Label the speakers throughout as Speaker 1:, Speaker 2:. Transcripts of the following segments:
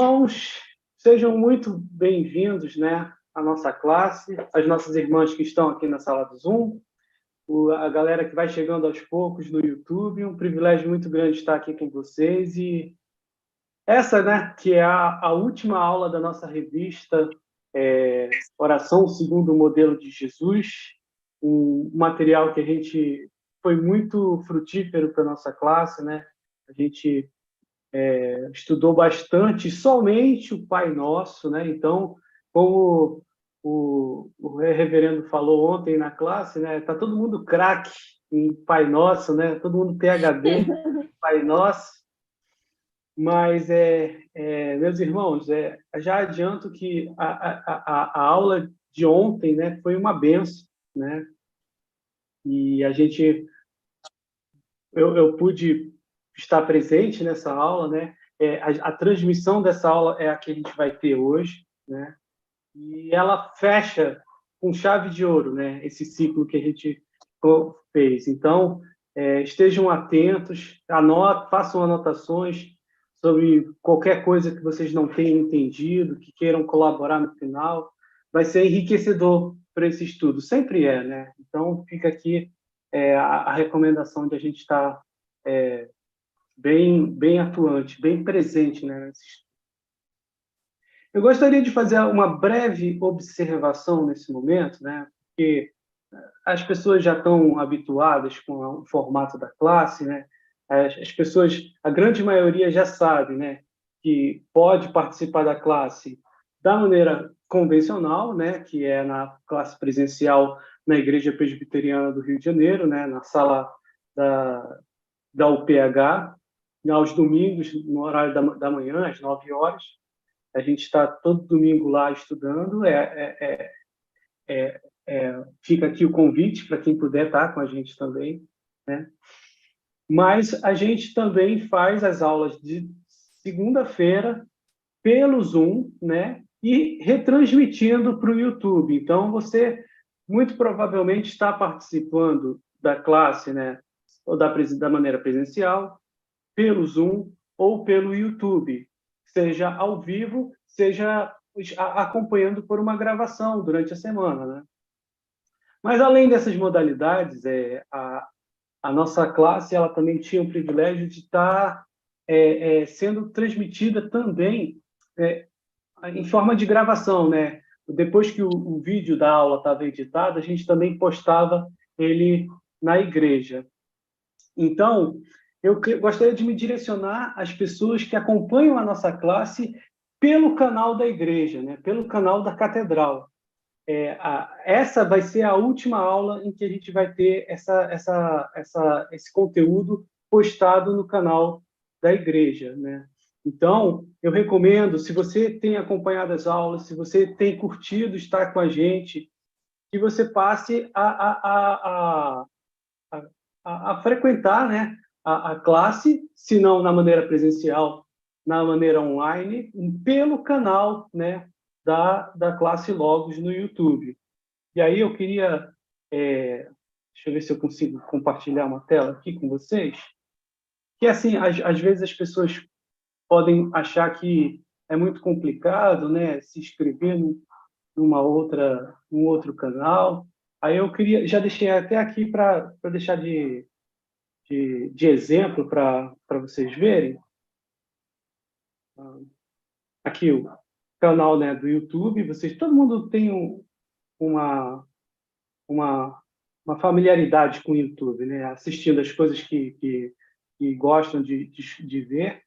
Speaker 1: Irmãos, sejam muito bem-vindos, né, à nossa classe, as nossas irmãs que estão aqui na sala do Zoom, a galera que vai chegando aos poucos no YouTube. Um privilégio muito grande estar aqui com vocês. E essa, né, que é a última aula da nossa revista Oração segundo o Modelo de Jesus, um material que a gente foi muito frutífero para a nossa classe, né? A gente estudou bastante somente o Pai Nosso, né? Então, como o reverendo falou ontem na classe, né? Tá todo mundo craque em Pai Nosso, né? Todo mundo PhD em Pai Nosso. Mas, meus irmãos, já adianto que a aula de ontem, né, foi uma benção, né? E eu pude estar presente nessa aula, né? A transmissão dessa aula é a que a gente vai ter hoje, né? E ela fecha com chave de ouro, né? Esse ciclo que a gente fez. Então, estejam atentos, façam anotações sobre qualquer coisa que vocês não tenham entendido, que queiram colaborar no final. Vai ser enriquecedor para esse estudo, sempre é, né? Então, fica aqui a recomendação de a gente estar bem atuante, bem presente, né, nesse estudo. Eu gostaria de fazer uma breve observação nesse momento, né, porque as pessoas já estão habituadas com o formato da classe, né? As pessoas, a grande maioria já sabe, né, que pode participar da classe da maneira convencional, né, que é na classe presencial na Igreja Presbiteriana do Rio de Janeiro, né, na sala da UPH, aos domingos, no horário da manhã, às 9 horas. A gente está todo domingo lá estudando. Fica aqui o convite para quem puder estar com a gente também, né? Mas a gente também faz as aulas de segunda-feira pelo Zoom, né? E retransmitindo para o YouTube. Então, você muito provavelmente está participando da classe, né? Ou da maneira presencial, pelo Zoom ou pelo YouTube, seja ao vivo, seja acompanhando por uma gravação durante a semana, né? Mas, além dessas modalidades, a nossa classe ela também tinha o privilégio de estar sendo transmitida também em forma de gravação, né? Depois que o vídeo da aula estava editado, a gente também postava ele na igreja. Então, eu gostaria de me direcionar às pessoas que acompanham a nossa classe pelo canal da igreja, né? Pelo canal da catedral. Essa vai ser a última aula em que a gente vai ter esse conteúdo postado no canal da igreja, né? Então, eu recomendo, se você tem acompanhado as aulas, se você tem curtido estar com a gente, que você passe a frequentar, né, a classe, se não na maneira presencial, na maneira online, pelo canal, né, da classe Logos no YouTube. E aí eu queria, deixa eu ver se eu consigo compartilhar uma tela aqui com vocês, que assim, às vezes as pessoas podem achar que é muito complicado, né, se inscrever num outro canal. Aí eu queria, já deixei até aqui para deixar de exemplo para vocês verem. Aqui o canal, né, do YouTube. Todo mundo tem uma, uma, uma familiaridade com o YouTube, né? Assistindo as coisas que gostam de ver.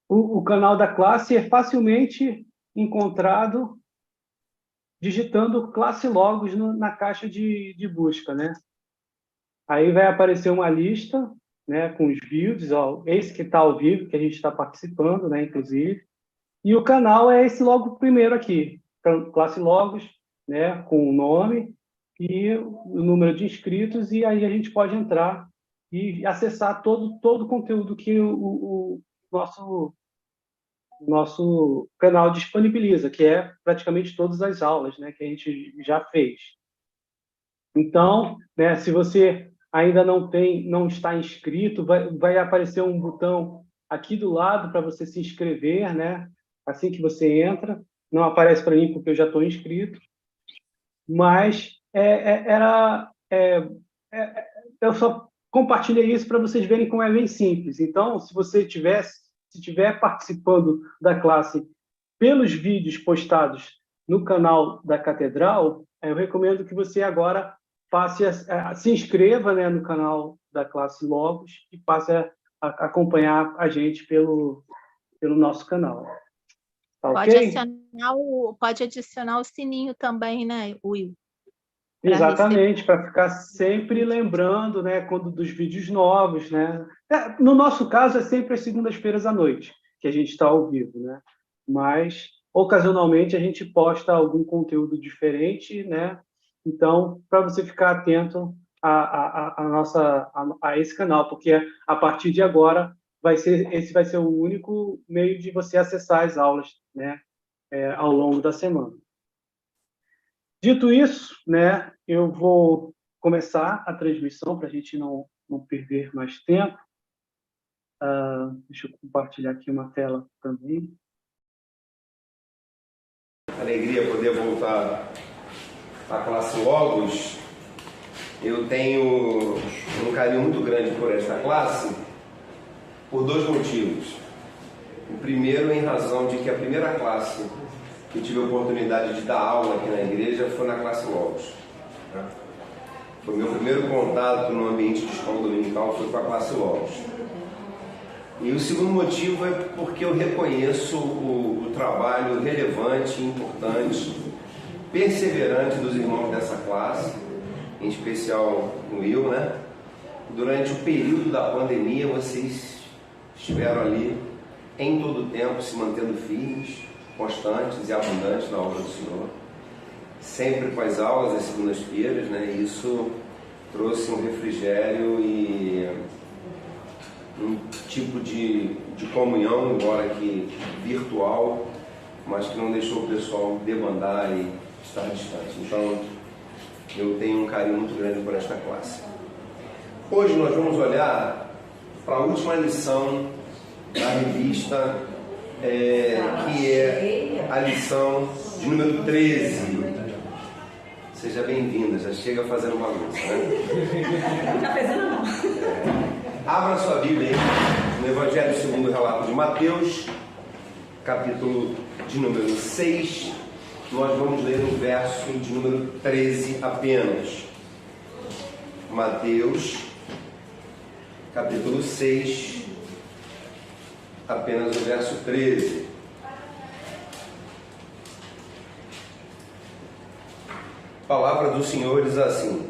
Speaker 1: O canal da classe é facilmente encontrado digitando classe Logos na caixa de busca, né? Aí vai aparecer uma lista, né, com os vídeos, ó, esse que está ao vivo, que a gente está participando, né, inclusive. E o canal é esse logo primeiro aqui, classe Logos, né, com o nome e o número de inscritos, e aí a gente pode entrar e acessar todo o conteúdo que o nosso canal disponibiliza, que é praticamente todas as aulas, né, que a gente já fez. Então, né, se você ainda não está inscrito, vai aparecer um botão aqui do lado para você se inscrever, né? Assim que você entra. Não aparece para mim porque eu já estou inscrito, mas eu só compartilhei isso para vocês verem como é bem simples. Então, se você estiver participando da classe pelos vídeos postados no canal da Catedral, eu recomendo que você agora se inscreva, né, no canal da classe Logos e passe a acompanhar a gente pelo nosso canal. Tá ok?
Speaker 2: Pode adicionar o sininho também, né, Will?
Speaker 1: Exatamente, para ficar sempre lembrando, né, quando dos vídeos novos, né? No nosso caso, é sempre às segundas-feiras à noite que a gente está ao vivo, né? Mas, ocasionalmente, a gente posta algum conteúdo diferente, né? Então, para você ficar atento a esse canal, porque a partir de agora esse vai ser o único meio de você acessar as aulas, né? Ao longo da semana. Dito isso, né, eu vou começar a transmissão para a gente não perder mais tempo. Deixa eu compartilhar aqui uma tela também.
Speaker 3: Alegria poder voltar à classe Logos. Eu tenho um carinho muito grande por esta classe por dois motivos. O primeiro, em razão de que a primeira classe que tive a oportunidade de dar aula aqui na igreja foi na classe Logos. Foi o meu primeiro contato no ambiente de escola dominical, foi com a classe Logos. E o segundo motivo é porque eu reconheço o trabalho relevante, importante, perseverante dos irmãos dessa classe, em especial o Will, né? Durante o período da pandemia, vocês estiveram ali em todo o tempo, se mantendo firmes, constantes e abundantes na obra do Senhor, sempre com as aulas às segundas-feiras, né? Isso trouxe um refrigério e um tipo de comunhão, embora que virtual, mas que não deixou o pessoal debandar e estar distante. Então, eu tenho um carinho muito grande por esta classe. Hoje nós vamos olhar para a última lição da revista, que é a lição de número 13. Seja bem-vinda, já chega fazendo bagunça, né?
Speaker 4: Não está fazendo não.
Speaker 3: Abra sua Bíblia aí, no Evangelho segundo o relato de Mateus, capítulo de número 6. Nós vamos ler o verso de número 13 apenas. Mateus, capítulo 6, apenas o verso 13. A palavra do Senhor diz assim: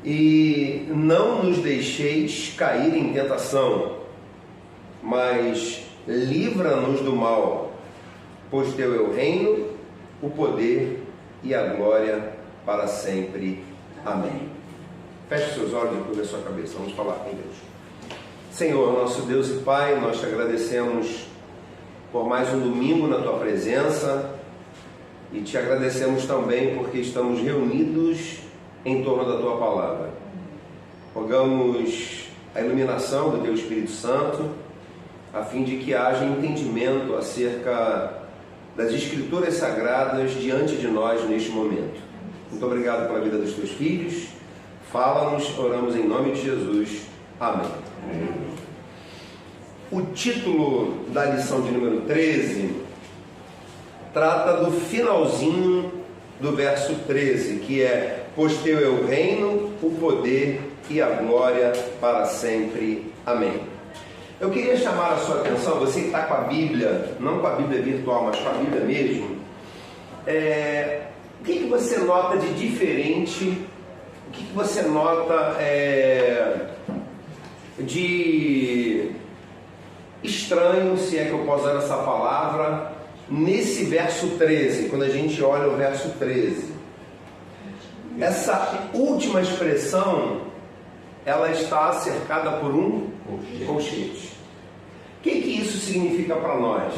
Speaker 3: e não nos deixeis cair em tentação, mas livra-nos do mal, pois teu é o reino, o poder e a glória para sempre. Amém. Feche seus olhos e curva a sua cabeça. Vamos falar com Deus. Senhor, nosso Deus e Pai, nós te agradecemos por mais um domingo na tua presença e te agradecemos também porque estamos reunidos em torno da tua palavra. Rogamos a iluminação do teu Espírito Santo, a fim de que haja entendimento acerca das Escrituras Sagradas diante de nós neste momento. Muito obrigado pela vida dos teus filhos. Fala-nos, oramos em nome de Jesus. Amém. O título da lição de número 13 trata do finalzinho do verso 13, que é: pois teu é o reino, o poder e a glória para sempre. Amém. Eu queria chamar a sua atenção, você que está com a Bíblia, não com a Bíblia virtual, mas com a Bíblia mesmo, o que você nota de diferente, o que você nota de estranho, se é que eu posso usar essa palavra, nesse verso 13, quando a gente olha o verso 13. Essa última expressão, ela está cercada por um colchete. O que isso significa para nós?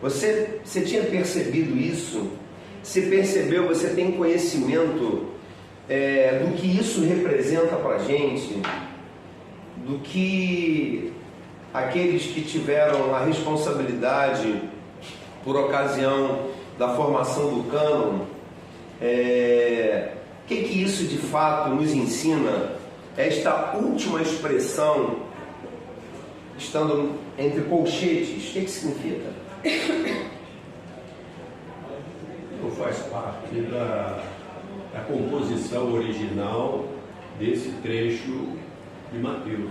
Speaker 3: Você tinha percebido isso? Você percebeu, você tem conhecimento do que isso representa para a gente? Do que aqueles que tiveram a responsabilidade por ocasião da formação do cânon, o que isso de fato nos ensina? Esta última expressão, estando entre colchetes, o que significa?
Speaker 5: Não faz parte da composição original desse trecho de Mateus.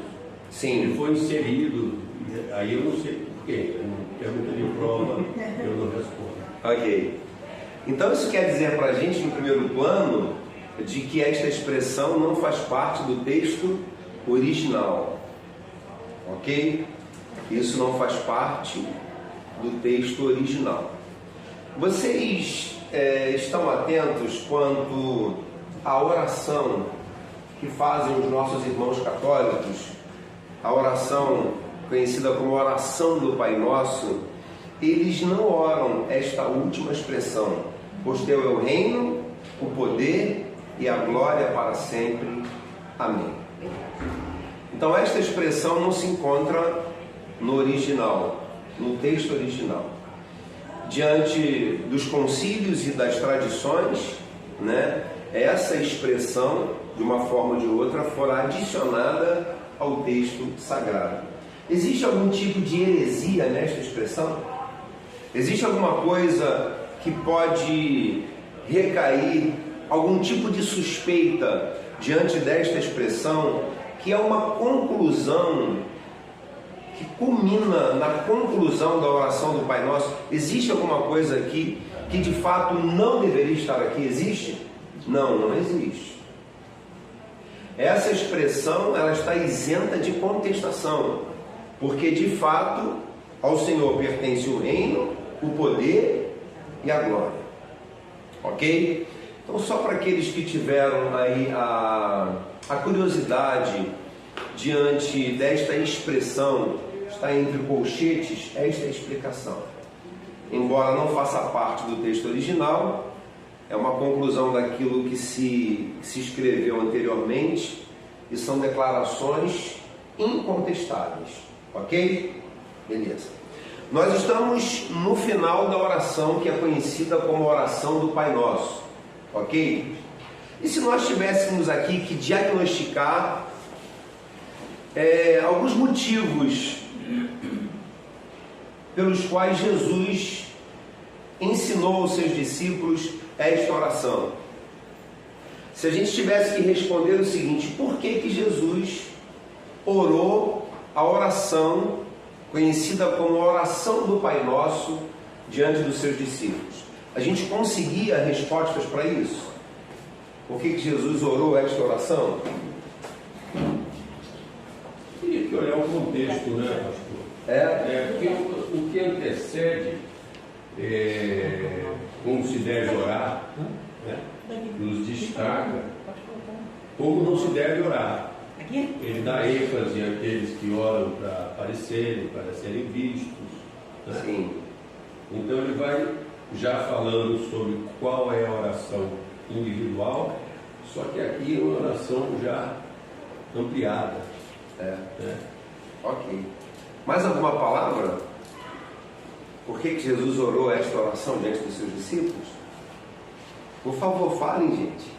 Speaker 3: Sim.
Speaker 5: Ele foi inserido, aí eu não sei porquê, pergunta de prova, eu não respondo.
Speaker 3: Ok. Então isso quer dizer para a gente, no primeiro plano, de que esta expressão não faz parte do texto original. Ok? Isso não faz parte do texto original. Vocês estão atentos quanto à oração que fazem os nossos irmãos católicos, a oração conhecida como oração do Pai Nosso? Eles não oram esta última expressão: pois teu é o reino, o poder e a glória para sempre. Amém. Então esta expressão não se encontra no original, no texto original. Diante dos concílios e das tradições, essa expressão, de uma forma ou de outra, fora adicionada ao texto sagrado. Existe algum tipo de heresia nesta expressão? Existe alguma coisa que pode recair, algum tipo de suspeita diante desta expressão, que é uma conclusão, que culmina na conclusão da oração do Pai Nosso? Existe alguma coisa aqui que de fato não deveria estar aqui? Existe? Não, não existe. Essa expressão, ela está isenta de contestação, porque de fato ao Senhor pertence o reino, o poder e a glória. Ok? Então, só para aqueles que tiveram aí a curiosidade diante desta expressão, está entre colchetes, esta é a explicação. Embora não faça parte do texto original, é uma conclusão daquilo que se escreveu anteriormente e são declarações incontestáveis. Ok? Beleza. Nós estamos no final da oração que é conhecida como oração do Pai Nosso. Ok? E se nós tivéssemos aqui que diagnosticar alguns motivos pelos quais Jesus ensinou aos seus discípulos esta oração. Se a gente tivesse que responder o seguinte: por que Jesus orou a oração conhecida como a oração do Pai Nosso diante dos seus discípulos? A gente conseguia respostas para isso? Por que Jesus orou esta oração?
Speaker 5: Teria que olhar o contexto, pastor? Porque o que antecede como se deve orar, nos destaca como não se deve orar. Ele dá ênfase àqueles que oram para serem vistos.
Speaker 3: Sim.
Speaker 5: Então ele vai já falando sobre qual é a oração individual, só que aqui é uma oração já ampliada.
Speaker 3: Ok. Mais alguma palavra? Por que Jesus orou esta oração diante dos seus discípulos? Por favor, falem, gente.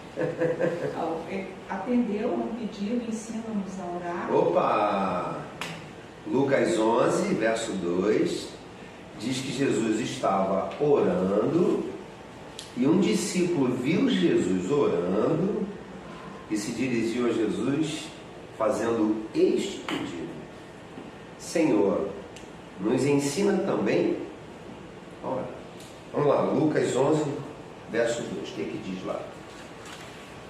Speaker 4: Atendeu um pedido, ensina-nos a orar.
Speaker 3: Opa! Lucas 11, verso 2, diz que Jesus estava orando e um discípulo viu Jesus orando e se dirigiu a Jesus fazendo este pedido: Senhor, nos ensina também. Ora, vamos lá, Lucas 11, verso 2, o que diz lá?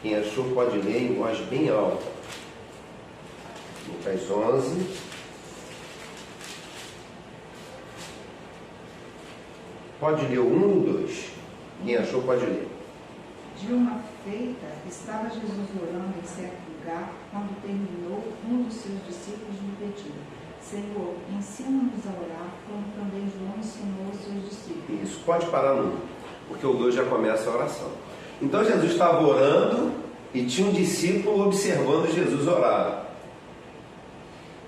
Speaker 3: Quem achou pode ler em voz bem alta. Lucas 11. Pode ler o 1 ou o 2? Quem achou pode ler.
Speaker 4: De uma feita, estava Jesus orando em certo lugar, quando terminou, um dos seus discípulos lhe pediu: Senhor, ensina-nos a orar, como também João ensinou aos seus discípulos.
Speaker 3: Isso, pode parar no 1, porque o 2 já começa a oração. Então Jesus estava orando e tinha um discípulo observando Jesus orar.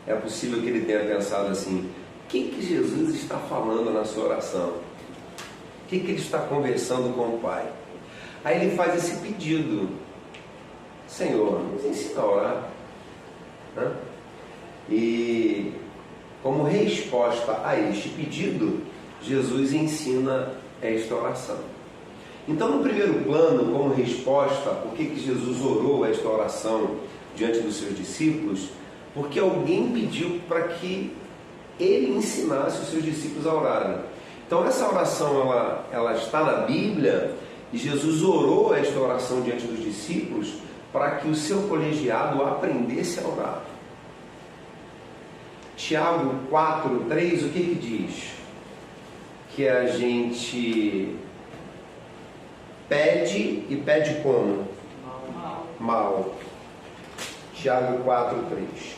Speaker 3: é possível que ele tenha pensado assim: o que Jesus está falando na sua oração? O que ele está conversando com o Pai? Aí ele faz esse pedido: Senhor, nos ensina a orar. E como resposta a este pedido, Jesus ensina esta oração. Então, no primeiro plano, como resposta, por que Jesus orou esta oração diante dos seus discípulos? Porque alguém pediu para que ele ensinasse os seus discípulos a orarem. Então, essa oração ela está na Bíblia, e Jesus orou esta oração diante dos discípulos para que o seu colegiado aprendesse a orar. Tiago 4:3, o que diz? Que a gente pede, e pede como? Mal. Tiago 4:3.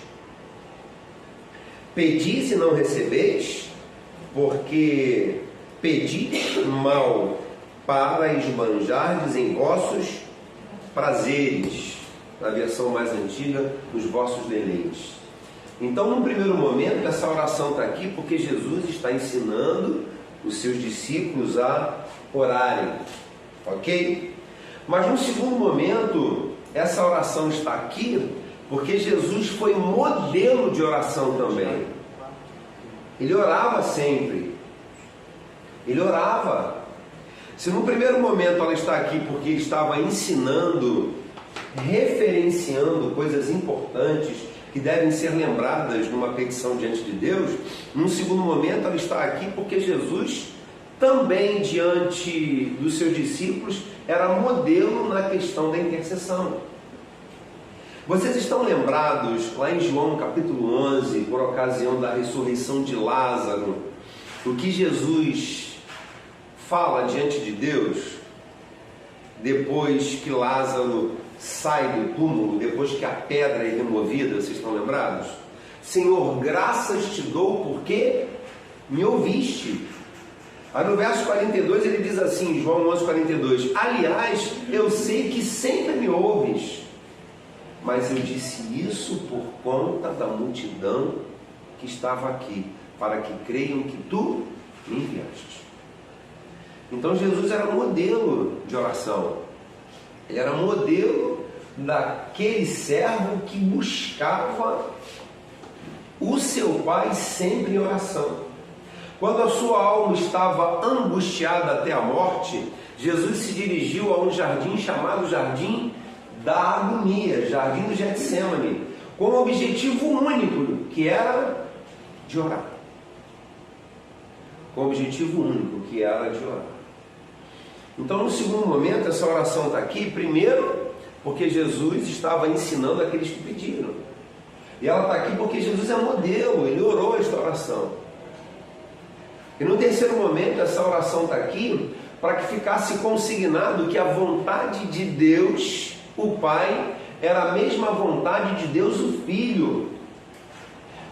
Speaker 3: Pedis e não recebeis, porque pedis mal para esbanjardes em vossos prazeres. Na versão mais antiga, os vossos deleites. Então, num primeiro momento, essa oração está aqui porque Jesus está ensinando os seus discípulos a orarem, ok? Mas no segundo momento, essa oração está aqui porque Jesus foi modelo de oração também. Ele orava sempre. Ele orava. Se no primeiro momento ela está aqui porque ele estava ensinando, referenciando coisas importantes que devem ser lembradas numa petição diante de Deus, num segundo momento ela está aqui porque Jesus também diante dos seus discípulos era modelo na questão da intercessão. Vocês estão lembrados lá em João capítulo 11, por ocasião da ressurreição de Lázaro, o que Jesus fala diante de Deus depois que Lázaro sai do túmulo, depois que a pedra é removida? Vocês estão lembrados? Senhor, graças te dou porque me ouviste. Aí no verso 42 ele diz assim, João 11:42, aliás, eu sei que sempre me ouves, mas eu disse isso por conta da multidão que estava aqui, para que creiam que tu me enviaste. Então Jesus era modelo de oração. Ele era modelo daquele servo que buscava o seu Pai sempre em oração. Quando a sua alma estava angustiada até a morte, Jesus se dirigiu a um jardim chamado Jardim da Agonia, Jardim do Getsêmani, com um objetivo único, que era de orar. Com um objetivo único, que era de orar. Então, no segundo momento, essa oração está aqui, primeiro, porque Jesus estava ensinando aqueles que pediram. E ela está aqui porque Jesus é modelo, ele orou esta oração. E no terceiro momento, essa oração está aqui para que ficasse consignado que a vontade de Deus, o Pai, era a mesma vontade de Deus, o Filho.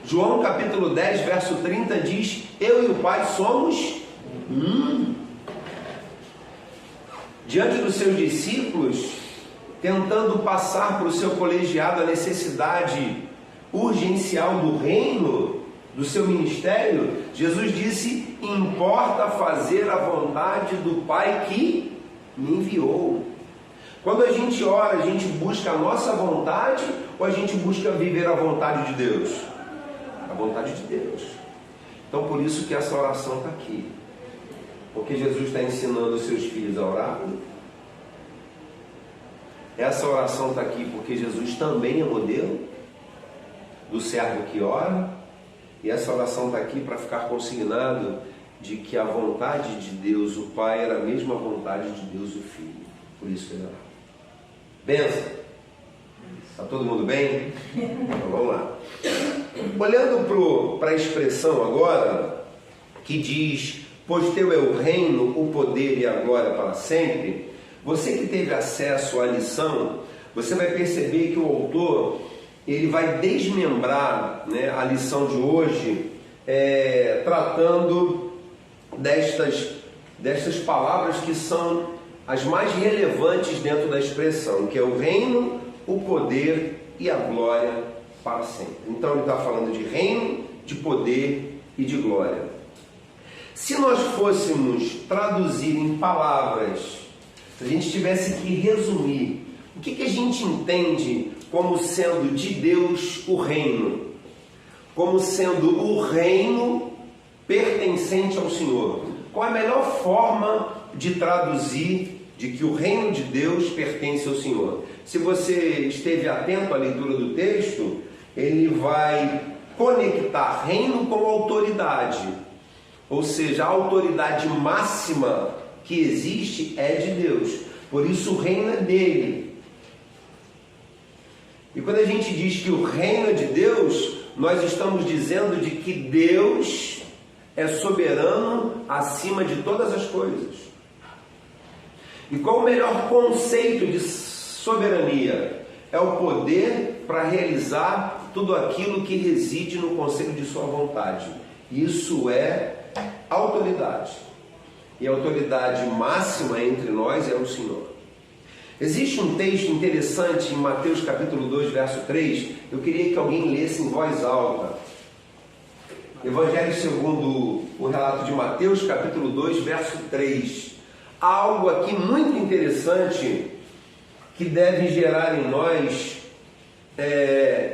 Speaker 3: João capítulo 10, verso 30 diz, eu e o Pai somos um. Diante dos seus discípulos, tentando passar para o seu colegiado a necessidade urgencial do reino, do seu ministério, Jesus disse, importa fazer a vontade do Pai que me enviou. Quando a gente ora, a gente busca a nossa vontade ou a gente busca viver a vontade de Deus? A vontade de Deus. Então por isso que essa oração está aqui. Porque Jesus está ensinando os seus filhos a orar. Essa oração está aqui porque Jesus também é modelo do servo que ora. E essa oração está aqui para ficar consignado de que a vontade de Deus, o Pai, era a mesma vontade de Deus, o Filho. Por isso que ele orava. Benção. Está todo mundo bem? Então vamos lá. Olhando para a expressão agora, que diz, pois teu é o reino, o poder e a glória para sempre, você que teve acesso à lição, você vai perceber que o autor, ele vai desmembrar, né, a lição de hoje, tratando destas palavras que são as mais relevantes dentro da expressão, que é o reino, o poder e a glória para sempre. Então ele está falando de reino, de poder e de glória. Se nós fôssemos traduzir em palavras, se a gente tivesse que resumir, o que a gente entende como sendo de Deus o reino? Como sendo o reino pertencente ao Senhor. Qual é a melhor forma de traduzir de que o reino de Deus pertence ao Senhor? Se você esteve atento à leitura do texto, ele vai conectar reino com autoridade. Ou seja, a autoridade máxima que existe é de Deus. Por isso o reino é dele. E quando a gente diz que o reino é de Deus, nós estamos dizendo de que Deus é soberano acima de todas as coisas. E qual o melhor conceito de soberania? É o poder para realizar tudo aquilo que reside no conselho de sua vontade. Isso é autoridade. E a autoridade máxima entre nós é o Senhor. Existe um texto interessante em Mateus capítulo 2, verso 3. Eu queria que alguém lesse em voz alta. Evangelho segundo o relato de Mateus capítulo 2, verso 3. Há algo aqui muito interessante que deve gerar em nós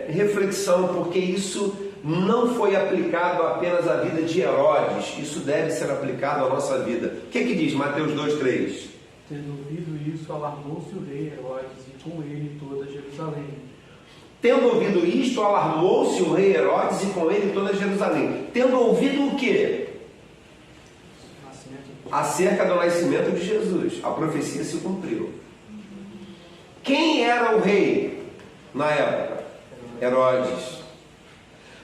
Speaker 3: reflexão, porque isso não foi aplicado apenas à vida de Herodes, isso deve ser aplicado à nossa vida. O que diz Mateus 2, 3?
Speaker 1: Tendo ouvido isso, alarmou-se o rei Herodes e com ele toda Jerusalém.
Speaker 3: Tendo ouvido isto, alarmou-se o rei Herodes e com ele toda Jerusalém. Tendo ouvido o quê? Acerca do nascimento de Jesus. A profecia se cumpriu. Quem era o rei na época? Herodes.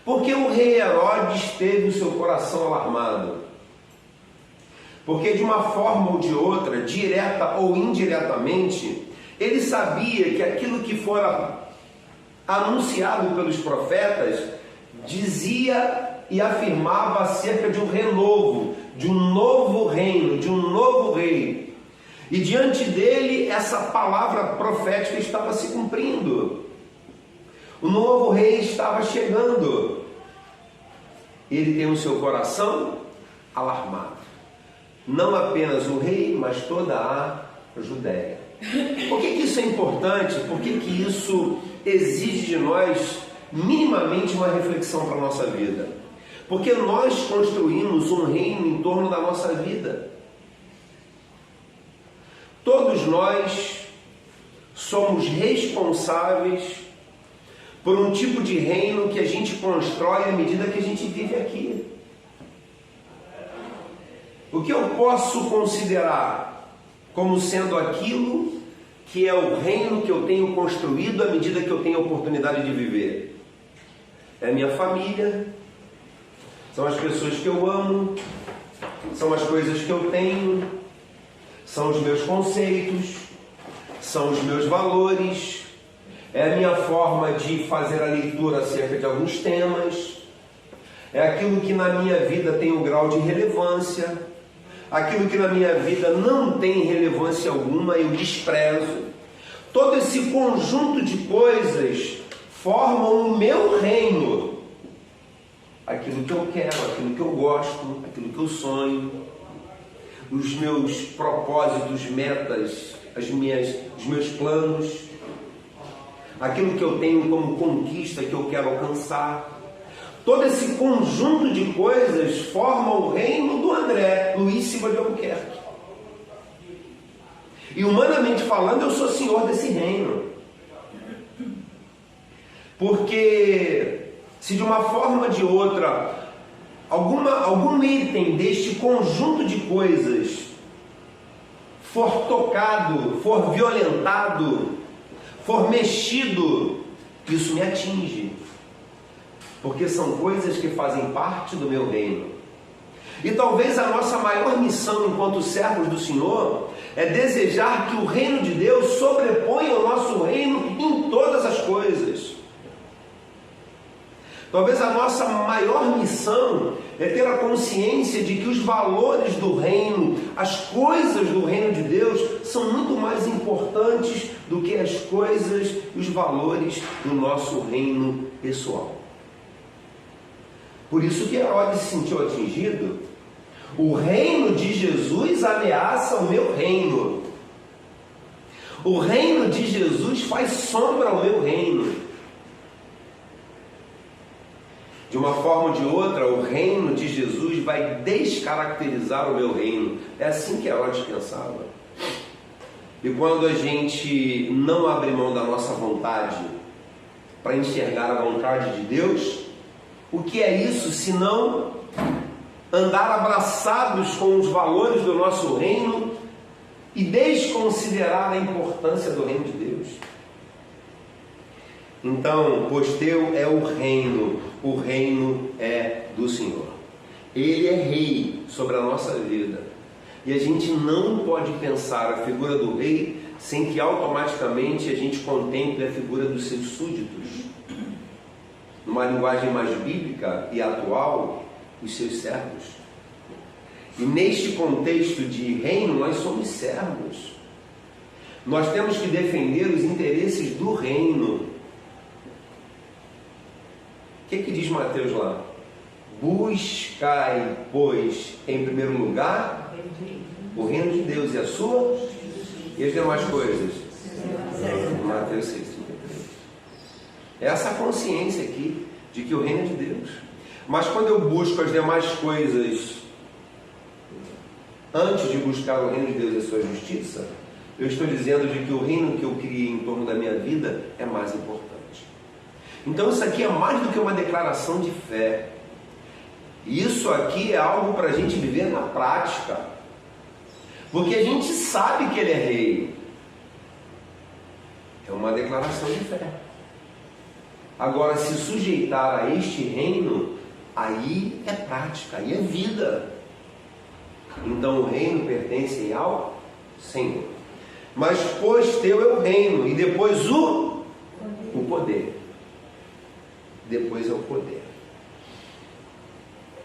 Speaker 3: Porque o rei Herodes teve o seu coração alarmado. Porque de uma forma ou de outra, direta ou indiretamente, ele sabia que aquilo que fora anunciado pelos profetas dizia e afirmava acerca de um renovo, de um novo reino, de um novo rei. E diante dele essa palavra profética estava se cumprindo. O novo rei estava chegando. Ele tem o seu coração alarmado. Não apenas o rei, mas toda a Judéia. Por que isso é importante? Por que isso exige de nós minimamente uma reflexão para a nossa vida? Porque nós construímos um reino em torno da nossa vida. Todos nós somos responsáveis por um tipo de reino que a gente constrói à medida que a gente vive aqui. O que eu posso considerar como sendo aquilo que é o reino que eu tenho construído à medida que eu tenho a oportunidade de viver? É a minha família, são as pessoas que eu amo, são as coisas que eu tenho, são os meus conceitos, são os meus valores, é a minha forma de fazer a leitura acerca de alguns temas, é aquilo que na minha vida tem um grau de relevância, aquilo que na minha vida não tem relevância alguma, eu desprezo. Todo esse conjunto de coisas formam o meu reino. Aquilo que eu quero, aquilo que eu gosto, aquilo que eu sonho, os meus propósitos, metas, os meus planos, aquilo que eu tenho como conquista que eu quero alcançar. Todo esse conjunto de coisas forma o reino do André Luiz Silva de Albuquerque. E humanamente falando, eu sou senhor desse reino. Porque se de uma forma ou de outra, algum item deste conjunto de coisas for tocado, for violentado, for mexido, isso me atinge. Porque são coisas que fazem parte do meu reino. E talvez a nossa maior missão enquanto servos do Senhor é desejar que o reino de Deus sobreponha o nosso reino em todas as coisas. Talvez a nossa maior missão é ter a consciência de que os valores do reino, as coisas do reino de Deus, são muito mais importantes do que as coisas e os valores do nosso reino pessoal. Por isso que Herodes se sentiu atingido. O reino de Jesus ameaça o meu reino. O reino de Jesus faz sombra ao meu reino. De uma forma ou de outra, o reino de Jesus vai descaracterizar o meu reino. É assim que Herodes pensava. E quando a gente não abre mão da nossa vontade para enxergar a vontade de Deus, o que é isso senão andar abraçados com os valores do nosso reino e desconsiderar a importância do reino de Deus? Então, pois teu é o reino é do Senhor. Ele é rei sobre a nossa vida. E a gente não pode pensar a figura do rei sem que automaticamente a gente contemple a figura dos seus súditos. Numa linguagem mais bíblica e atual, os seus servos. E neste contexto de reino, nós somos servos. Nós temos que defender os interesses do reino. O que diz Mateus lá? Buscai, pois, em primeiro lugar, o reino de Deus e a sua, e as demais coisas. Mateus 6:33. Essa consciência aqui de que o reino é de Deus. Mas quando eu busco as demais coisas antes de buscar o reino de Deus e a sua justiça, eu estou dizendo de que o reino que eu criei em torno da minha vida é mais importante. Então isso aqui é mais do que uma declaração de fé. Isso aqui é algo para a gente viver na prática. Porque a gente sabe que Ele é rei. É uma declaração de fé. Agora, se sujeitar a este reino, aí é prática, aí é vida. Então o reino pertence ao Senhor. Mas pois teu é o reino, e depois o poder. Depois é o poder.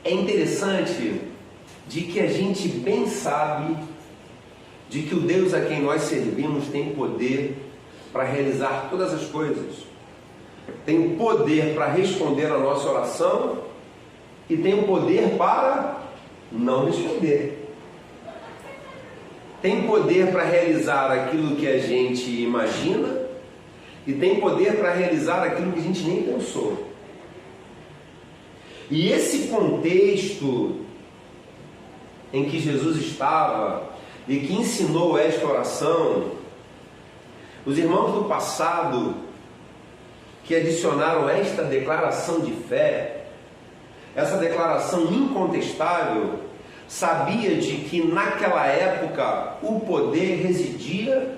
Speaker 3: É interessante de que a gente bem sabe de que o Deus a quem nós servimos tem poder para realizar todas as coisas. Tem poder para responder a nossa oração e tem o poder para não responder. Tem poder para realizar aquilo que a gente imagina e tem poder para realizar aquilo que a gente nem pensou. E esse contexto em que Jesus estava e que ensinou esta oração, os irmãos do passado que adicionaram esta declaração de fé, essa declaração incontestável, sabia de que naquela época o poder residia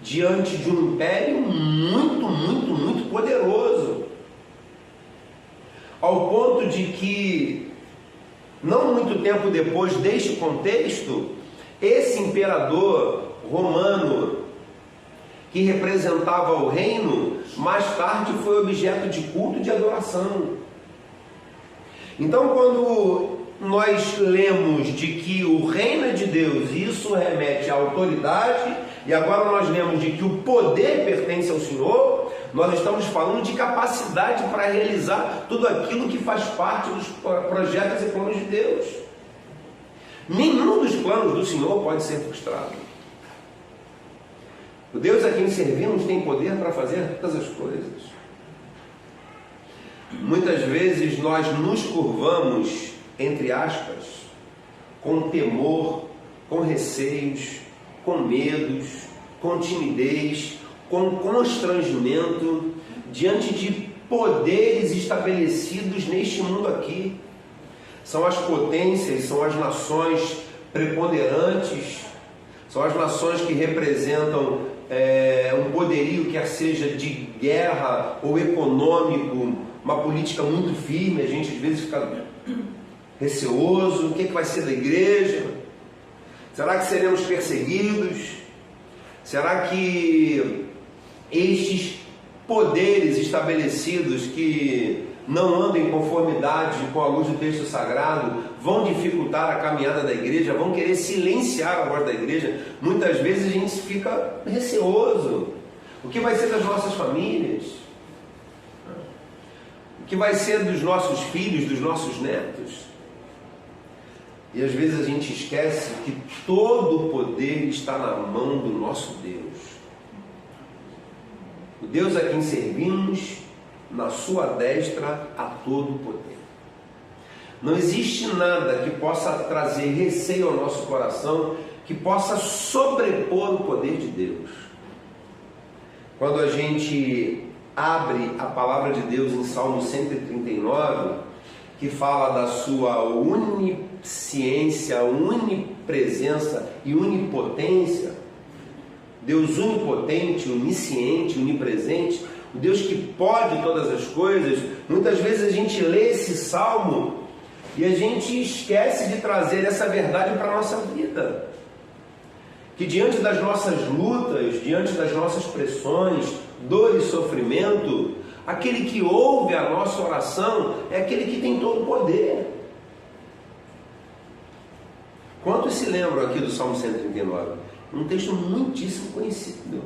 Speaker 3: diante de um império muito poderoso, ao ponto de que não muito tempo depois deste contexto, esse imperador romano que representava o reino, mais tarde foi objeto de culto e de adoração. Então, quando nós lemos de que o reino é de Deus, e isso remete à autoridade, e agora nós lemos de que o poder pertence ao Senhor, nós estamos falando de capacidade para realizar tudo aquilo que faz parte dos projetos e planos de Deus. Nenhum dos planos do Senhor pode ser frustrado. O Deus a quem servimos tem poder para fazer todas as coisas. Muitas vezes nós nos curvamos, entre aspas, com temor, com receios, com medos, com timidez, com constrangimento, diante de poderes estabelecidos neste mundo aqui. São as potências, são as nações preponderantes, são as nações que representam um poderio, quer seja de guerra ou econômico, uma política muito firme. A gente às vezes fica receoso. O que vai ser da igreja? Será que seremos perseguidos? Será que estes poderes estabelecidos que não andam em conformidade com a luz do texto sagrado, vão dificultar a caminhada da igreja, vão querer silenciar a voz da igreja. Muitas vezes a gente fica receoso. O que vai ser das nossas famílias? O que vai ser dos nossos filhos, dos nossos netos? E às vezes a gente esquece que todo o poder está na mão do nosso Deus. O Deus a quem servimos, na sua destra há todo o poder. Não existe nada que possa trazer receio ao nosso coração, que possa sobrepor o poder de Deus. Quando a gente abre a palavra de Deus em Salmo 139, que fala da sua onisciência, onipresença e onipotência, Deus onipotente, onisciente, onipresente, o Deus que pode todas as coisas. Muitas vezes a gente lê esse salmo e a gente esquece de trazer essa verdade para a nossa vida. Que diante das nossas lutas, diante das nossas pressões, dor e sofrimento, aquele que ouve a nossa oração é aquele que tem todo o poder. Quantos se lembram aqui do Salmo 139? Um texto muitíssimo conhecido.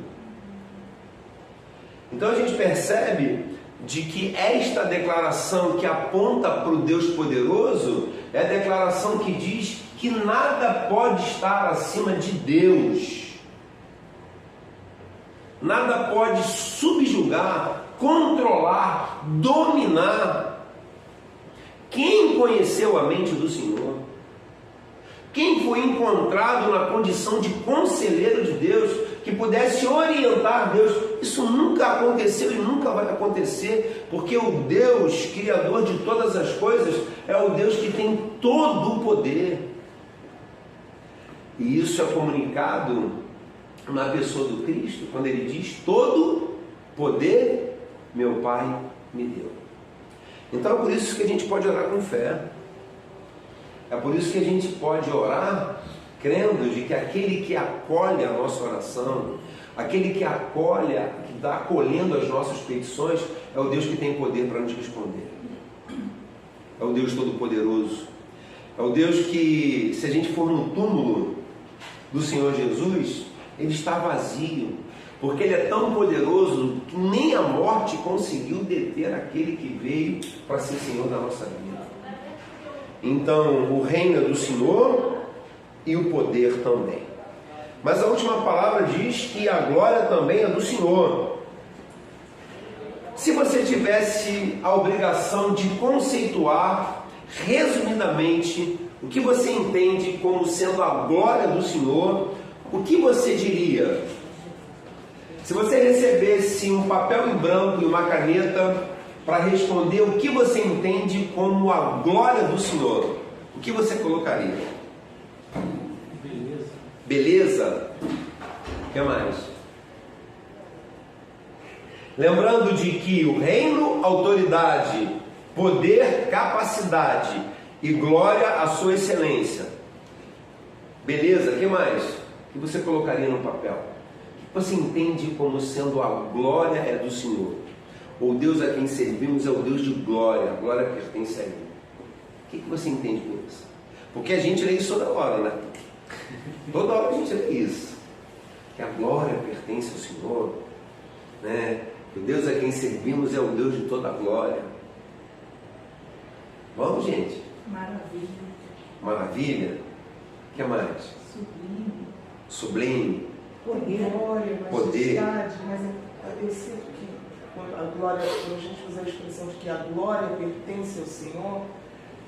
Speaker 3: Então a gente percebe de que esta declaração que aponta para o Deus poderoso é a declaração que diz que nada pode estar acima de Deus. Nada pode subjugar, controlar, dominar. Quem conheceu a mente do Senhor? Quem foi encontrado na condição de conselheiro de Deus, que pudesse orientar Deus? Isso nunca aconteceu e nunca vai acontecer, porque o Deus, Criador de todas as coisas, é o Deus que tem todo o poder. E isso é comunicado na pessoa do Cristo, quando ele diz: todo poder meu Pai me deu. Então é por isso que a gente pode orar com fé. É por isso que a gente pode orar crendo de que aquele que acolhe a nossa oração, aquele que acolhe, que está acolhendo as nossas petições, é o Deus que tem poder para nos responder. É o Deus Todo-Poderoso. É o Deus que, se a gente for no túmulo do Senhor Jesus, ele está vazio, porque ele é tão poderoso que nem a morte conseguiu deter aquele que veio para ser Senhor da nossa vida. Então, o reino é do Senhor e o poder também. Mas a última palavra diz que a glória também é do Senhor. Se você tivesse a obrigação de conceituar resumidamente o que você entende como sendo a glória do Senhor, o que você diria? Se você recebesse um papel em branco e uma caneta para responder o que você entende como a glória do Senhor, o que você colocaria?
Speaker 1: Beleza.
Speaker 3: Beleza? O que mais? Lembrando de que o reino, autoridade, poder, capacidade e glória, a sua excelência. Beleza? O que mais? O que você colocaria no papel? O que você entende como sendo a glória é do Senhor? O Deus a quem servimos é o Deus de glória, a glória pertence a Ele. O que você entende com isso? Porque a gente lê isso toda hora, né? Toda hora a gente lê isso. Que a glória pertence ao Senhor, né? Que o Deus a quem servimos é o Deus de toda a glória. Vamos, gente?
Speaker 4: Maravilha.
Speaker 3: Maravilha. O que mais?
Speaker 4: Sublime.
Speaker 3: Sublime.
Speaker 4: Poder.
Speaker 6: Glória,
Speaker 3: Poder.
Speaker 6: majestade, mas eu sinto que quando a glória, quando a gente usa a expressão de que a glória pertence ao Senhor,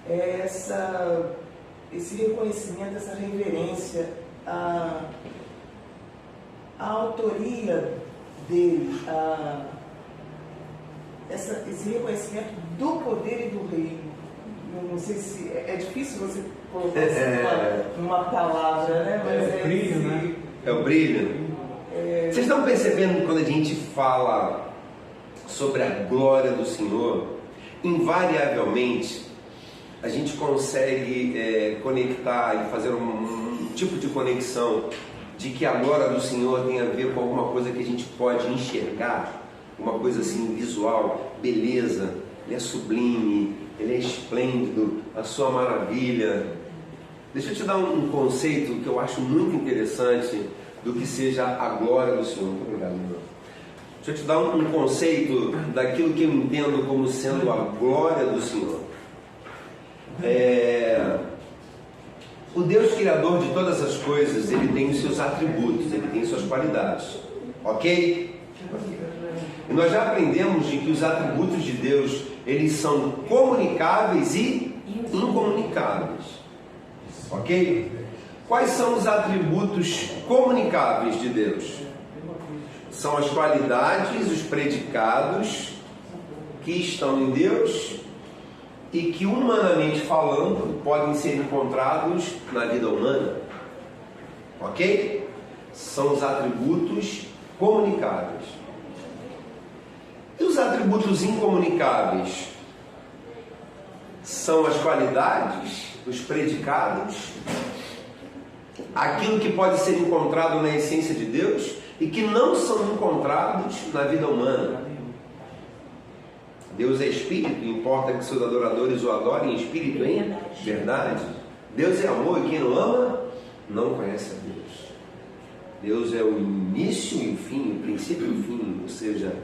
Speaker 6: é esse reconhecimento, essa reverência, a autoria dele, esse reconhecimento do poder e do reino. Não sei se é difícil você colocar isso numa palavra, né? Mas
Speaker 1: brilho, né?
Speaker 3: É o brilho. Vocês estão percebendo quando a gente fala sobre a glória do Senhor, invariavelmente a gente consegue conectar e fazer um tipo de conexão de que a glória do Senhor tem a ver com alguma coisa que a gente pode enxergar, uma coisa assim visual, beleza, Ele é sublime, Ele é esplêndido, a sua maravilha. Deixa eu te dar um conceito que eu acho muito interessante do que seja a glória do Senhor. Muito obrigado, meu irmão. Deixa eu te dar um conceito daquilo que eu entendo como sendo a glória do Senhor. O Deus Criador de todas as coisas, Ele tem os seus atributos, Ele tem suas qualidades. Ok? E nós já aprendemos de que os atributos de Deus, eles são comunicáveis e incomunicáveis. Ok? Quais são os atributos comunicáveis de Deus? São as qualidades, os predicados que estão em Deus e que, humanamente falando, podem ser encontrados na vida humana. Ok? São os atributos comunicáveis. E os atributos incomunicáveis? São as qualidades, os predicados, aquilo que pode ser encontrado na essência de Deus e que não são encontrados na vida humana. Deus é espírito, importa que seus adoradores o adorem em espírito, em verdade. Deus é amor e quem não ama não conhece a Deus. Deus é o início e o fim, o princípio e o fim, ou seja,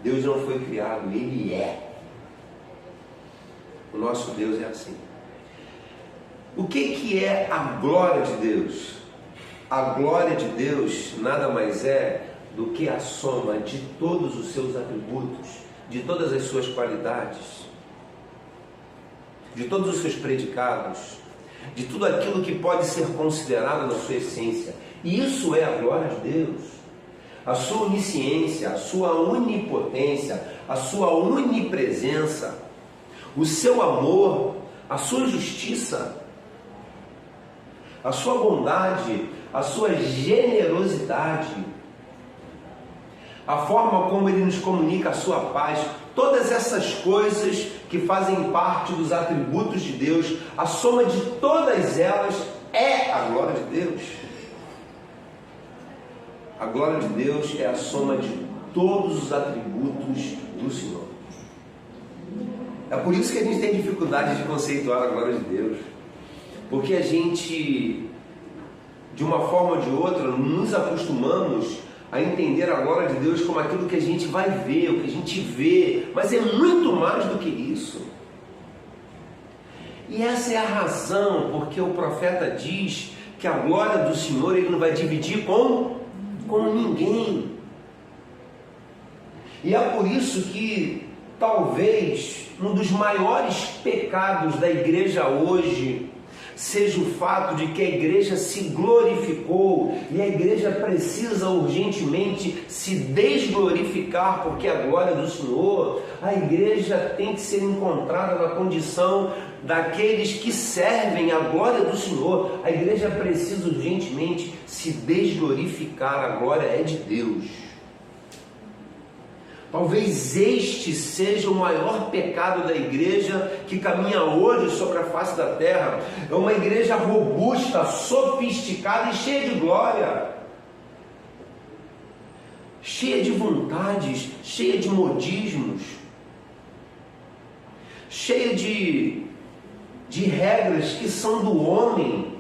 Speaker 3: Deus não foi criado, Ele é. O nosso Deus é assim. O que é a glória de Deus? A glória de Deus nada mais é do que a soma de todos os seus atributos, de todas as suas qualidades, de todos os seus predicados, de tudo aquilo que pode ser considerado na sua essência. E isso é a glória de Deus. A sua onisciência, a sua onipotência, a sua onipresença, o seu amor, a sua justiça, a sua bondade, a sua generosidade, a forma como Ele nos comunica a sua paz, todas essas coisas que fazem parte dos atributos de Deus, a soma de todas elas é a glória de Deus. A glória de Deus é a soma de todos os atributos do Senhor. É por isso que a gente tem dificuldade de conceituar a glória de Deus. Porque a gente, de uma forma ou de outra, nos acostumamos a entender a glória de Deus como aquilo que a gente vai ver, o que a gente vê, mas é muito mais do que isso. E essa é a razão porque o profeta diz que a glória do Senhor Ele não vai dividir com ninguém. E é por isso que talvez um dos maiores pecados da igreja hoje seja o fato de que a igreja se glorificou e a igreja precisa urgentemente se desglorificar, porque a glória do Senhor, a igreja tem que ser encontrada na condição daqueles que servem a glória do Senhor. A igreja precisa urgentemente se desglorificar, a glória é de Deus. Talvez este seja o maior pecado da igreja que caminha hoje sobre a face da terra. É uma igreja robusta, sofisticada e cheia de glória, cheia de vontades, cheia de modismos, cheia de regras que são do homem.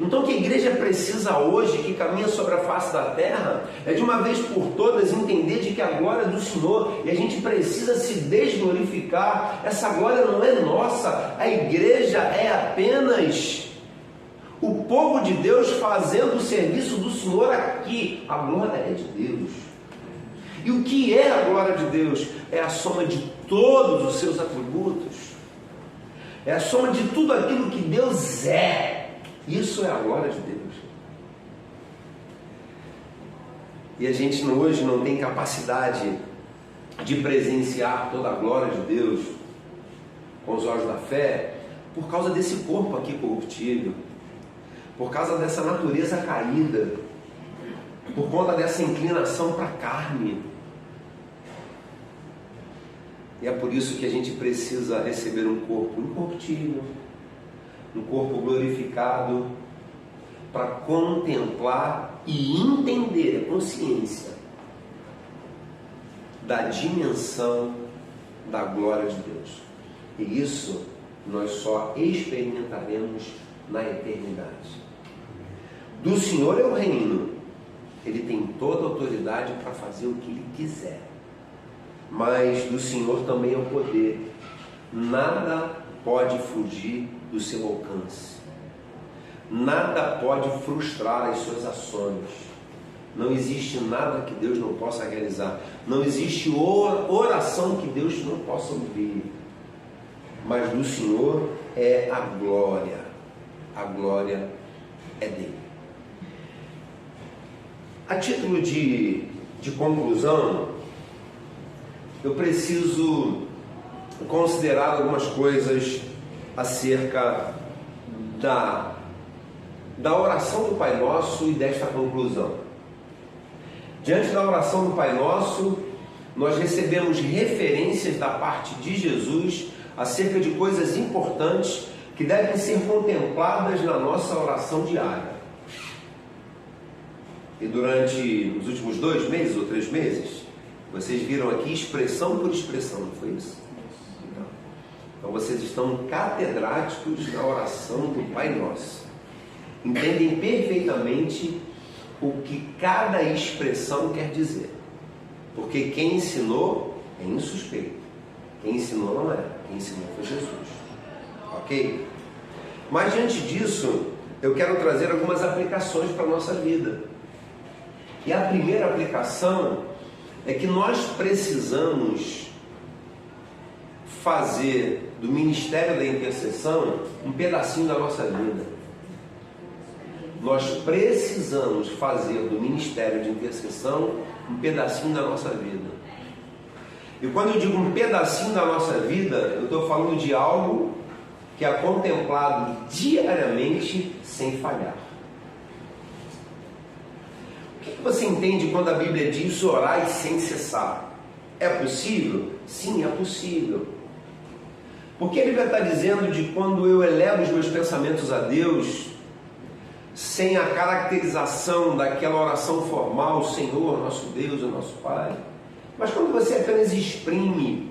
Speaker 3: Então o que a igreja precisa hoje, que caminha sobre a face da terra, é de uma vez por todas entender de que a glória é do Senhor, e a gente precisa se desglorificar. Essa glória não é nossa, a igreja é apenas o povo de Deus fazendo o serviço do Senhor aqui. A glória é de Deus. E o que é a glória de Deus? É a soma de todos os seus atributos, é a soma de tudo aquilo que Deus é. Isso é a glória de Deus. E a gente hoje não tem capacidade de presenciar toda a glória de Deus com os olhos da fé por causa desse corpo aqui corruptível, por causa dessa natureza caída, por conta dessa inclinação para a carne. E é por isso que a gente precisa receber um corpo incorruptível, um corpo glorificado, para contemplar e entender a consciência da dimensão da glória de Deus. E isso nós só experimentaremos na eternidade. Do Senhor é o reino. Ele tem toda a autoridade para fazer o que Ele quiser. Mas do Senhor também é o poder. Nada pode fugir do seu alcance. Nada pode frustrar as suas ações. Não existe nada que Deus não possa realizar. Não existe oração que Deus não possa ouvir. Mas do Senhor é a glória. A glória é dele. A título de conclusão, eu preciso considerar algumas coisas acerca da oração do Pai Nosso e desta conclusão. Diante da oração do Pai Nosso, nós recebemos referências da parte de Jesus acerca de coisas importantes que devem ser contempladas na nossa oração diária. E durante os últimos 2 meses ou 3 meses, vocês viram aqui expressão por expressão, não foi isso? Então vocês estão catedráticos na oração do Pai Nosso. Entendem perfeitamente o que cada expressão quer dizer. Porque quem ensinou é insuspeito. Quem ensinou não é. Quem ensinou foi Jesus. Ok? Mas diante disso, eu quero trazer algumas aplicações para a nossa vida. E a primeira aplicação é que nós precisamos fazer do ministério da intercessão um pedacinho da nossa vida. Nós precisamos fazer do ministério de intercessão um pedacinho da nossa vida. E quando eu digo um pedacinho da nossa vida, eu estou falando de algo que é contemplado diariamente sem falhar. O que você entende quando a Bíblia diz orai sem cessar? É possível? Sim, é possível. Porque a Bíblia está dizendo de quando eu elevo os meus pensamentos a Deus, sem a caracterização daquela oração formal, Senhor, nosso Deus, nosso Pai. Mas quando você apenas exprime,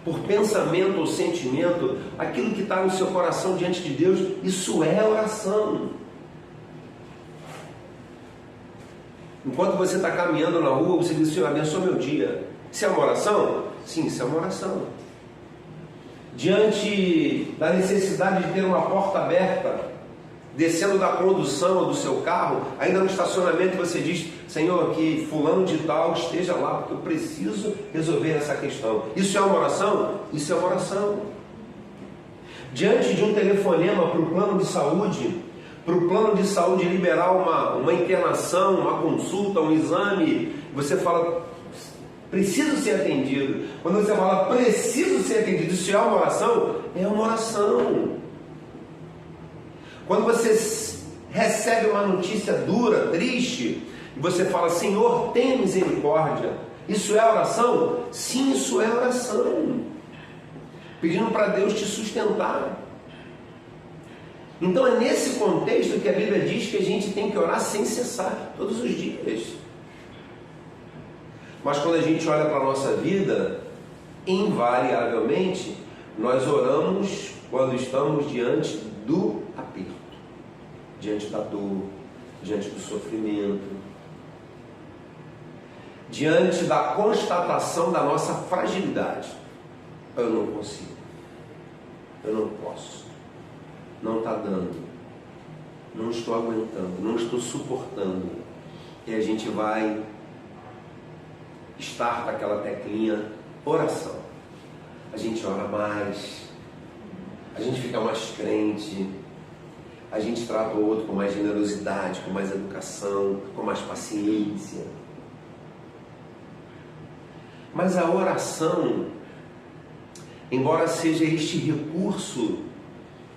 Speaker 3: por pensamento ou sentimento, aquilo que está no seu coração diante de Deus, isso é oração. Enquanto você está caminhando na rua, você diz, Senhor, abençoa meu dia. Isso é uma oração? Sim, isso é uma oração. Diante da necessidade de ter uma porta aberta, descendo da condução ou do seu carro, ainda no estacionamento você diz, Senhor, que fulano de tal esteja lá, porque eu preciso resolver essa questão. Isso é uma oração? Isso é uma oração. Diante de um telefonema para o plano de saúde liberar uma internação, uma consulta, um exame, você fala, preciso ser atendido. Quando você fala, preciso ser atendido, isso é uma oração? É uma oração. Quando você recebe uma notícia dura, triste, e você fala, Senhor, tenha misericórdia, isso é oração? Sim, isso é oração. Pedindo para Deus te sustentar. Então é nesse contexto que a Bíblia diz que a gente tem que orar sem cessar, todos os dias. Mas quando a gente olha para a nossa vida, invariavelmente, nós oramos quando estamos diante do aperto, diante da dor, diante do sofrimento, diante da constatação da nossa fragilidade. Eu não consigo, eu não posso, não está dando, não estou aguentando, não estou suportando. E a gente vai starta aquela teclinha oração. A gente ora mais, a gente fica mais crente, a gente trata o outro com mais generosidade, com mais educação, com mais paciência. Mas a oração, embora seja este recurso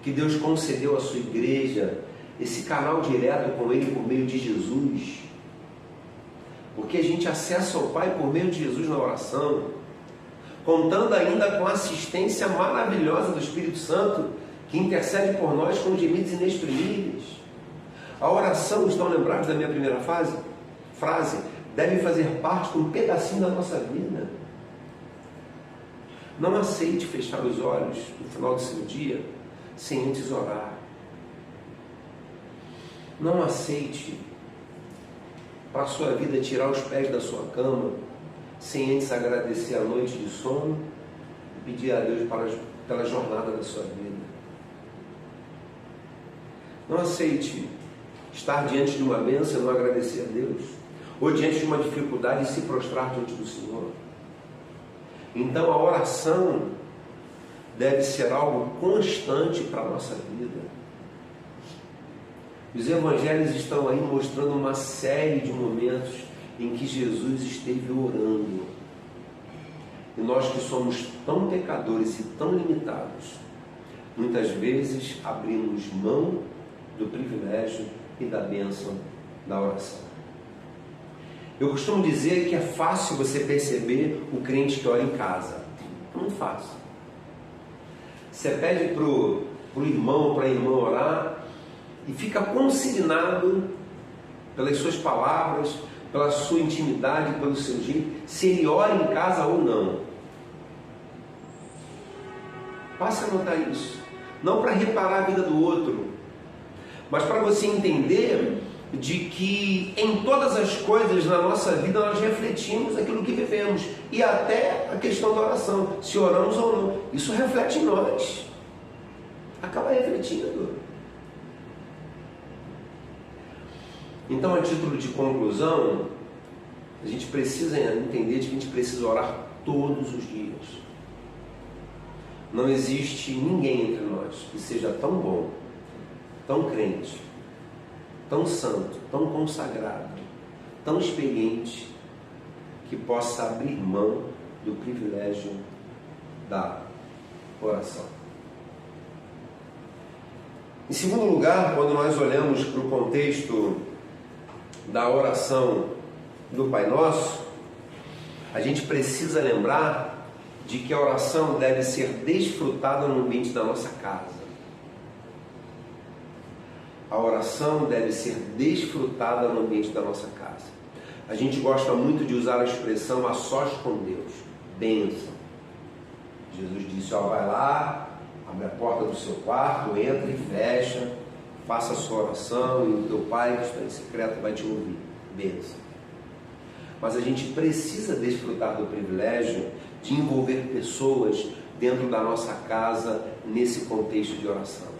Speaker 3: que Deus concedeu à sua igreja, esse canal direto com Ele por meio de Jesus, porque a gente acessa o Pai por meio de Jesus na oração, contando ainda com a assistência maravilhosa do Espírito Santo, que intercede por nós com gemidos inexprimíveis. A oração, estão lembrados da minha primeira frase, deve fazer parte de um pedacinho da nossa vida. Não aceite fechar os olhos no final do seu dia sem antes orar. Não aceite para a sua vida tirar os pés da sua cama sem antes agradecer a noite de sono e pedir a Deus pela jornada da sua vida. Não aceite estar diante de uma bênção e não agradecer a Deus, ou diante de uma dificuldade e se prostrar diante do Senhor. Então a oração deve ser algo constante para a nossa vida. Os evangelhos estão aí mostrando uma série de momentos em que Jesus esteve orando. E nós que somos tão pecadores e tão limitados, muitas vezes abrimos mão do privilégio e da bênção da oração. Eu costumo dizer que é fácil você perceber o crente que ora em casa. É muito fácil. Você pede para o irmão ou para a irmã orar e fica consignado pelas suas palavras, pela sua intimidade, pelo seu jeito, se ele ora em casa ou não. Passe a notar isso. Não para reparar a vida do outro, mas para você entender de que em todas as coisas na nossa vida nós refletimos aquilo que vivemos, e até a questão da oração, se oramos ou não, isso reflete em nós, acaba refletindo. Então, a título de conclusão, a gente precisa entender de que a gente precisa orar todos os dias. Não existe ninguém entre nós que seja tão bom, tão crente, tão santo, tão consagrado, tão experiente, que possa abrir mão do privilégio da oração. Em segundo lugar, quando nós olhamos para o contexto da oração do Pai Nosso, a gente precisa lembrar de que a oração deve ser desfrutada no ambiente da nossa casa. A oração deve ser desfrutada no ambiente da nossa casa. A gente gosta muito de usar a expressão a sós com Deus, bênção. Jesus disse, vai lá, abre a porta do seu quarto, entra e fecha, faça a sua oração e o teu Pai que está em secreto vai te ouvir. Bênção. Mas a gente precisa desfrutar do privilégio de envolver pessoas dentro da nossa casa nesse contexto de oração.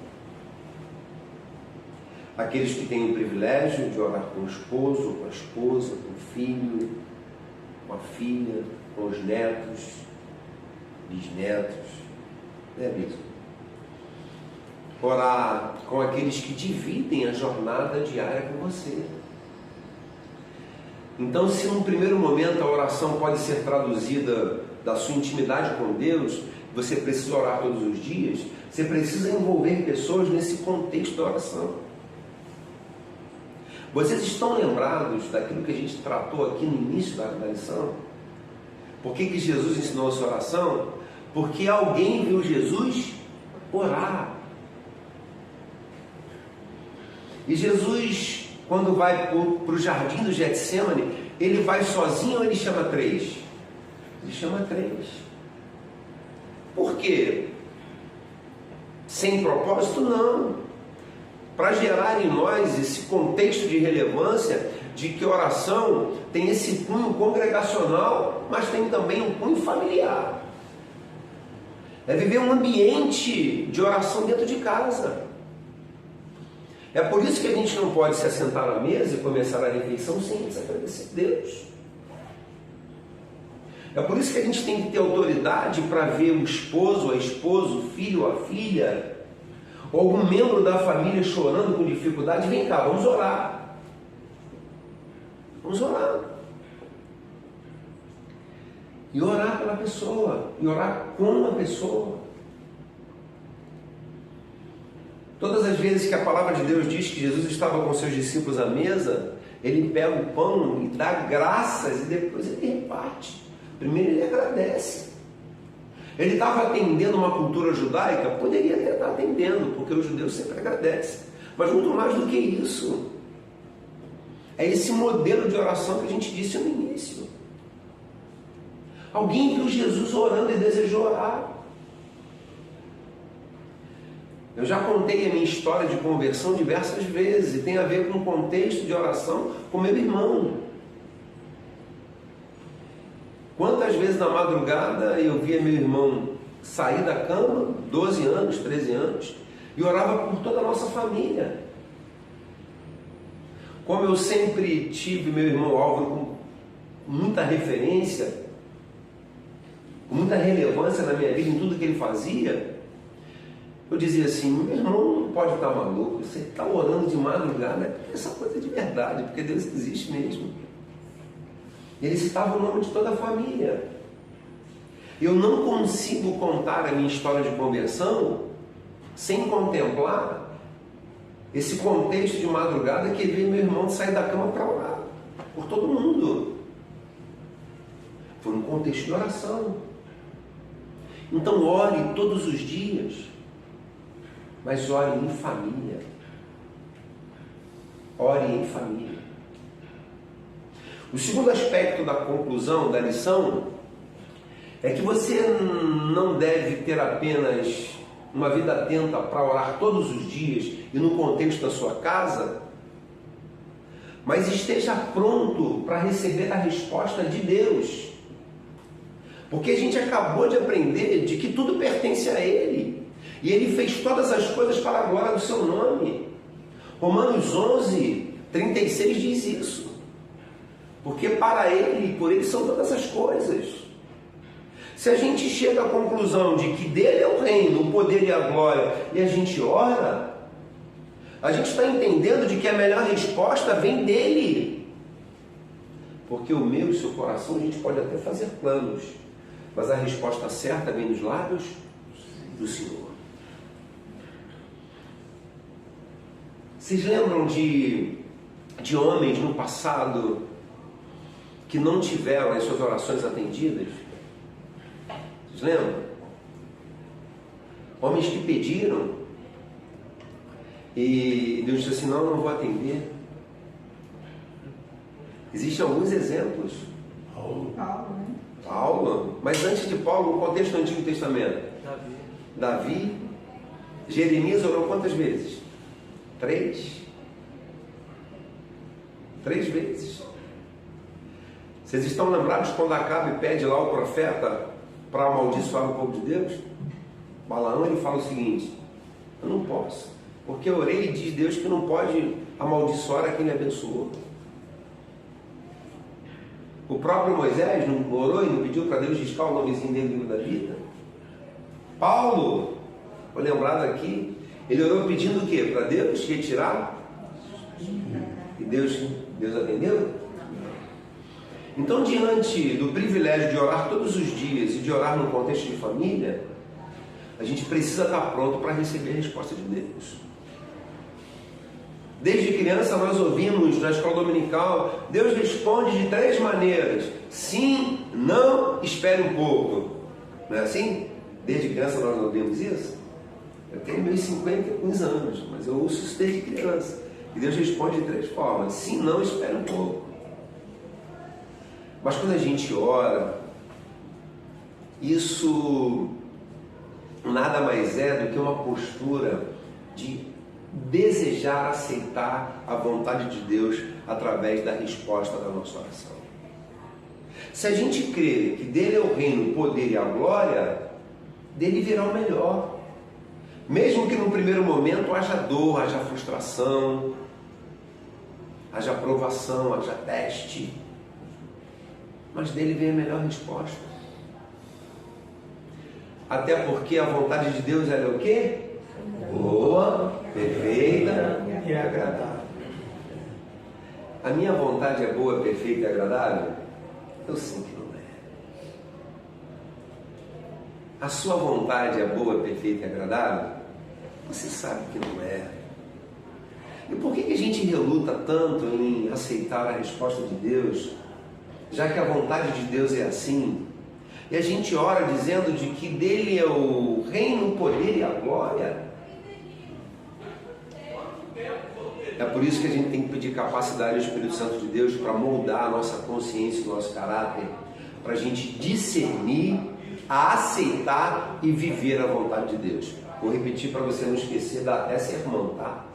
Speaker 3: Aqueles que têm o privilégio de orar com o esposo, com a esposa, com o filho, com a filha, com os netos, bisnetos, não é mesmo? Orar com aqueles que dividem a jornada diária com você. Então, se num primeiro momento a oração pode ser traduzida da sua intimidade com Deus, você precisa orar todos os dias, você precisa envolver pessoas nesse contexto da oração. Vocês estão lembrados daquilo que a gente tratou aqui no início da lição? Por que Jesus ensinou essa oração? Porque alguém viu Jesus orar. E Jesus, quando vai para o jardim do Getsemane, ele vai sozinho ou ele chama 3? Ele chama 3. Por quê? Sem propósito? Não. Para gerar em nós esse contexto de relevância de que a oração tem esse cunho congregacional, mas tem também um cunho familiar. É viver um ambiente de oração dentro de casa. É por isso que a gente não pode se assentar à mesa e começar a refeição sem antes agradecer a Deus. É por isso que a gente tem que ter autoridade para ver o esposo, a esposa, o filho, a filha, ou algum membro da família chorando com dificuldade. Vem cá, vamos orar. Vamos orar. E orar pela pessoa, e orar com a pessoa. Todas as vezes que a palavra de Deus diz que Jesus estava com seus discípulos à mesa, ele pega o pão e dá graças e depois ele reparte. Primeiro ele agradece. Ele estava atendendo uma cultura judaica? Poderia até estar atendendo, porque os judeus sempre agradecem. Mas muito mais do que isso. É esse modelo de oração que a gente disse no início. Alguém viu Jesus orando e desejou orar. Eu já contei a minha história de conversão diversas vezes e tem a ver com o contexto de oração com meu irmão. Quantas vezes na madrugada eu via meu irmão sair da cama, 12 anos, 13 anos, e orava por toda a nossa família. Como eu sempre tive meu irmão Álvaro com muita referência, com muita relevância na minha vida, em tudo que ele fazia, eu dizia assim, meu irmão não pode estar maluco, você está orando de madrugada, é essa coisa de verdade, porque Deus existe mesmo. Ele citava o nome de toda a família. Eu não consigo contar a minha história de conversão sem contemplar esse contexto de madrugada que veio meu irmão sair da cama para orar por todo mundo. Foi um contexto de oração. Então ore todos os dias, mas ore em família. Ore em família. O segundo aspecto da conclusão da lição é que você não deve ter apenas uma vida atenta para orar todos os dias e no contexto da sua casa, mas esteja pronto para receber a resposta de Deus. Porque a gente acabou de aprender de que tudo pertence a Ele. E Ele fez todas as coisas para a glória do seu nome. Romanos 11, 36 diz isso. Porque para Ele e por Ele são todas as coisas. Se a gente chega à conclusão de que dele é o reino, o poder e a glória, e a gente ora, a gente está entendendo de que a melhor resposta vem dele. Porque o meu e o seu coração, a gente pode até fazer planos, mas a resposta certa vem dos lábios do Senhor. Vocês lembram de homens no passado que não tiveram as suas orações atendidas? Vocês lembram? Homens que pediram e Deus disse assim, não vou atender. Existem alguns exemplos. Paulo, mas antes de Paulo, no contexto do Antigo Testamento, Davi, Jeremias orou quantas vezes? 3 vezes. Vocês estão lembrados quando Acabe pede lá o profeta para amaldiçoar o povo de Deus? Balaão, ele fala o seguinte, eu não posso, porque eu orei e diz Deus que não pode amaldiçoar a quem ele abençoou. O próprio Moisés não orou e não pediu para Deus riscar o nomezinho dele do livro da vida? Paulo, foi lembrado aqui, ele orou pedindo o quê? Para Deus retirar? E Deus atendeu? Então, diante do privilégio de orar todos os dias e de orar no contexto de família, a gente precisa estar pronto para receber a resposta de Deus. Desde criança nós ouvimos na escola dominical, Deus responde de 3 maneiras. Sim, não, espere um pouco. Não é assim? Desde criança nós ouvimos isso? Eu tenho meus 50 anos, mas eu ouço isso desde criança. E Deus responde de 3 formas. Sim, não, espere um pouco. Mas quando a gente ora, isso nada mais é do que uma postura de desejar aceitar a vontade de Deus através da resposta da nossa oração. Se a gente crê que dele é o reino, o poder e a glória, dele virá o melhor. Mesmo que no primeiro momento haja dor, haja frustração, haja provação, haja teste, mas dele vem a melhor resposta. Até porque a vontade de Deus ela é o quê? Boa, perfeita e agradável. A minha vontade é boa, perfeita e agradável? Eu sei que não é. A sua vontade é boa, perfeita e agradável? Você sabe que não é. E por que a gente reluta tanto em aceitar a resposta de Deus, já que a vontade de Deus é assim? E a gente ora dizendo de que dele é o reino, o poder e a glória. É por isso que a gente tem que pedir capacidade ao Espírito Santo de Deus para moldar a nossa consciência e o nosso caráter, para a gente discernir, a aceitar e viver a vontade de Deus. Vou repetir para você não esquecer, dá até sermão, tá?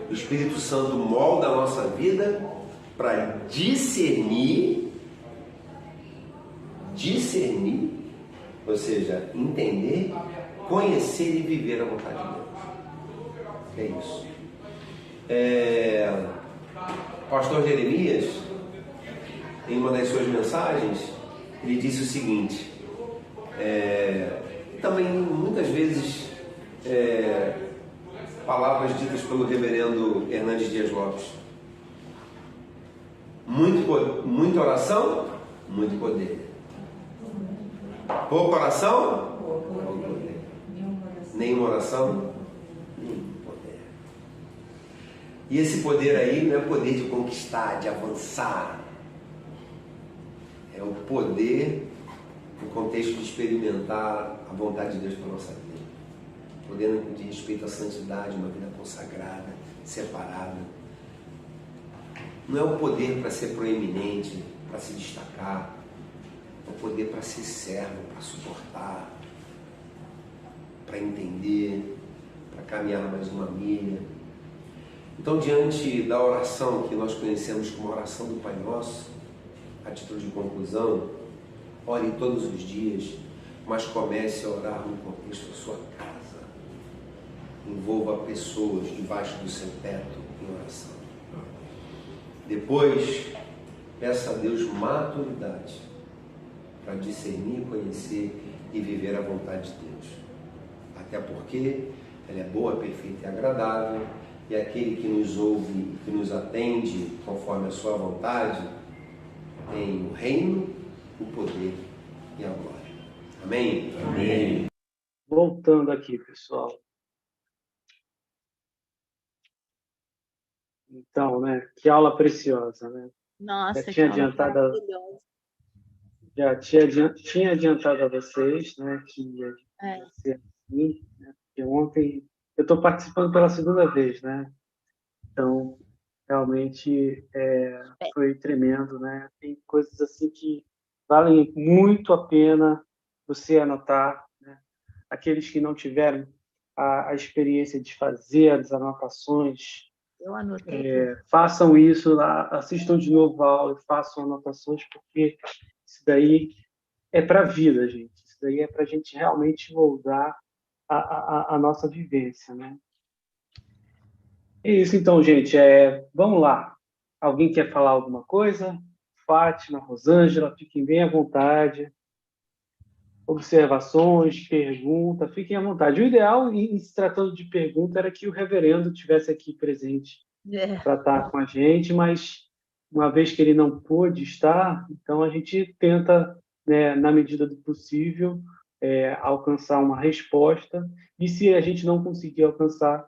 Speaker 3: O Espírito Santo molda a nossa vida para discernir, ou seja, entender, conhecer e viver a vontade de Deus. É isso. Pastor Jeremias, em uma das suas mensagens, ele disse o seguinte, também muitas vezes palavras ditas pelo reverendo Hernandes Dias Lopes: muita oração, muito poder. Pouca oração, pouco poder. Nenhuma oração, nenhum poder. E esse poder aí não é o poder de conquistar, de avançar. É o poder no contexto de experimentar a vontade de Deus para a nossa vida. Poder de respeito à santidade, uma vida consagrada, separada. Não é o poder para ser proeminente, para se destacar. É o poder para ser servo, para suportar, para entender, para caminhar mais uma milha. Então, diante da oração que nós conhecemos como a oração do Pai Nosso, a título de conclusão, ore todos os dias, mas comece a orar no contexto da sua casa. Envolva pessoas debaixo do seu teto em oração. Depois, peça a Deus maturidade para discernir, conhecer e viver a vontade de Deus. Até porque ela é boa, perfeita e agradável, e aquele que nos ouve, que nos atende conforme a sua vontade, tem o reino, o poder e a glória. Amém?
Speaker 5: Amém.
Speaker 1: Voltando aqui, pessoal. Então, né? Que aula preciosa, né?
Speaker 2: Nossa,
Speaker 1: Já tinha
Speaker 2: que aula
Speaker 1: adiantado,
Speaker 2: maravilhosa.
Speaker 1: tinha adiantado a vocês, né? Que ia ser assim, né? Porque ontem eu estou participando pela segunda vez, né? Então, realmente foi tremendo, né? Tem coisas assim que valem muito a pena você anotar, né? Aqueles que não tiveram a experiência de fazer as anotações,
Speaker 2: Eu anotei tudo.
Speaker 1: façam isso, assistam de novo a aula e façam anotações, porque isso daí é para a vida, gente. Isso daí é para a gente realmente moldar a nossa vivência, né? É isso então, gente. Vamos lá. Alguém quer falar alguma coisa? Fátima, Rosângela, fiquem bem à vontade. Observações, pergunta, fiquem à vontade. O ideal, em se tratando de pergunta, era que o reverendo estivesse aqui presente para estar com a gente, mas uma vez que ele não pôde estar, então a gente tenta, né, na medida do possível, alcançar uma resposta. E se a gente não conseguir alcançar,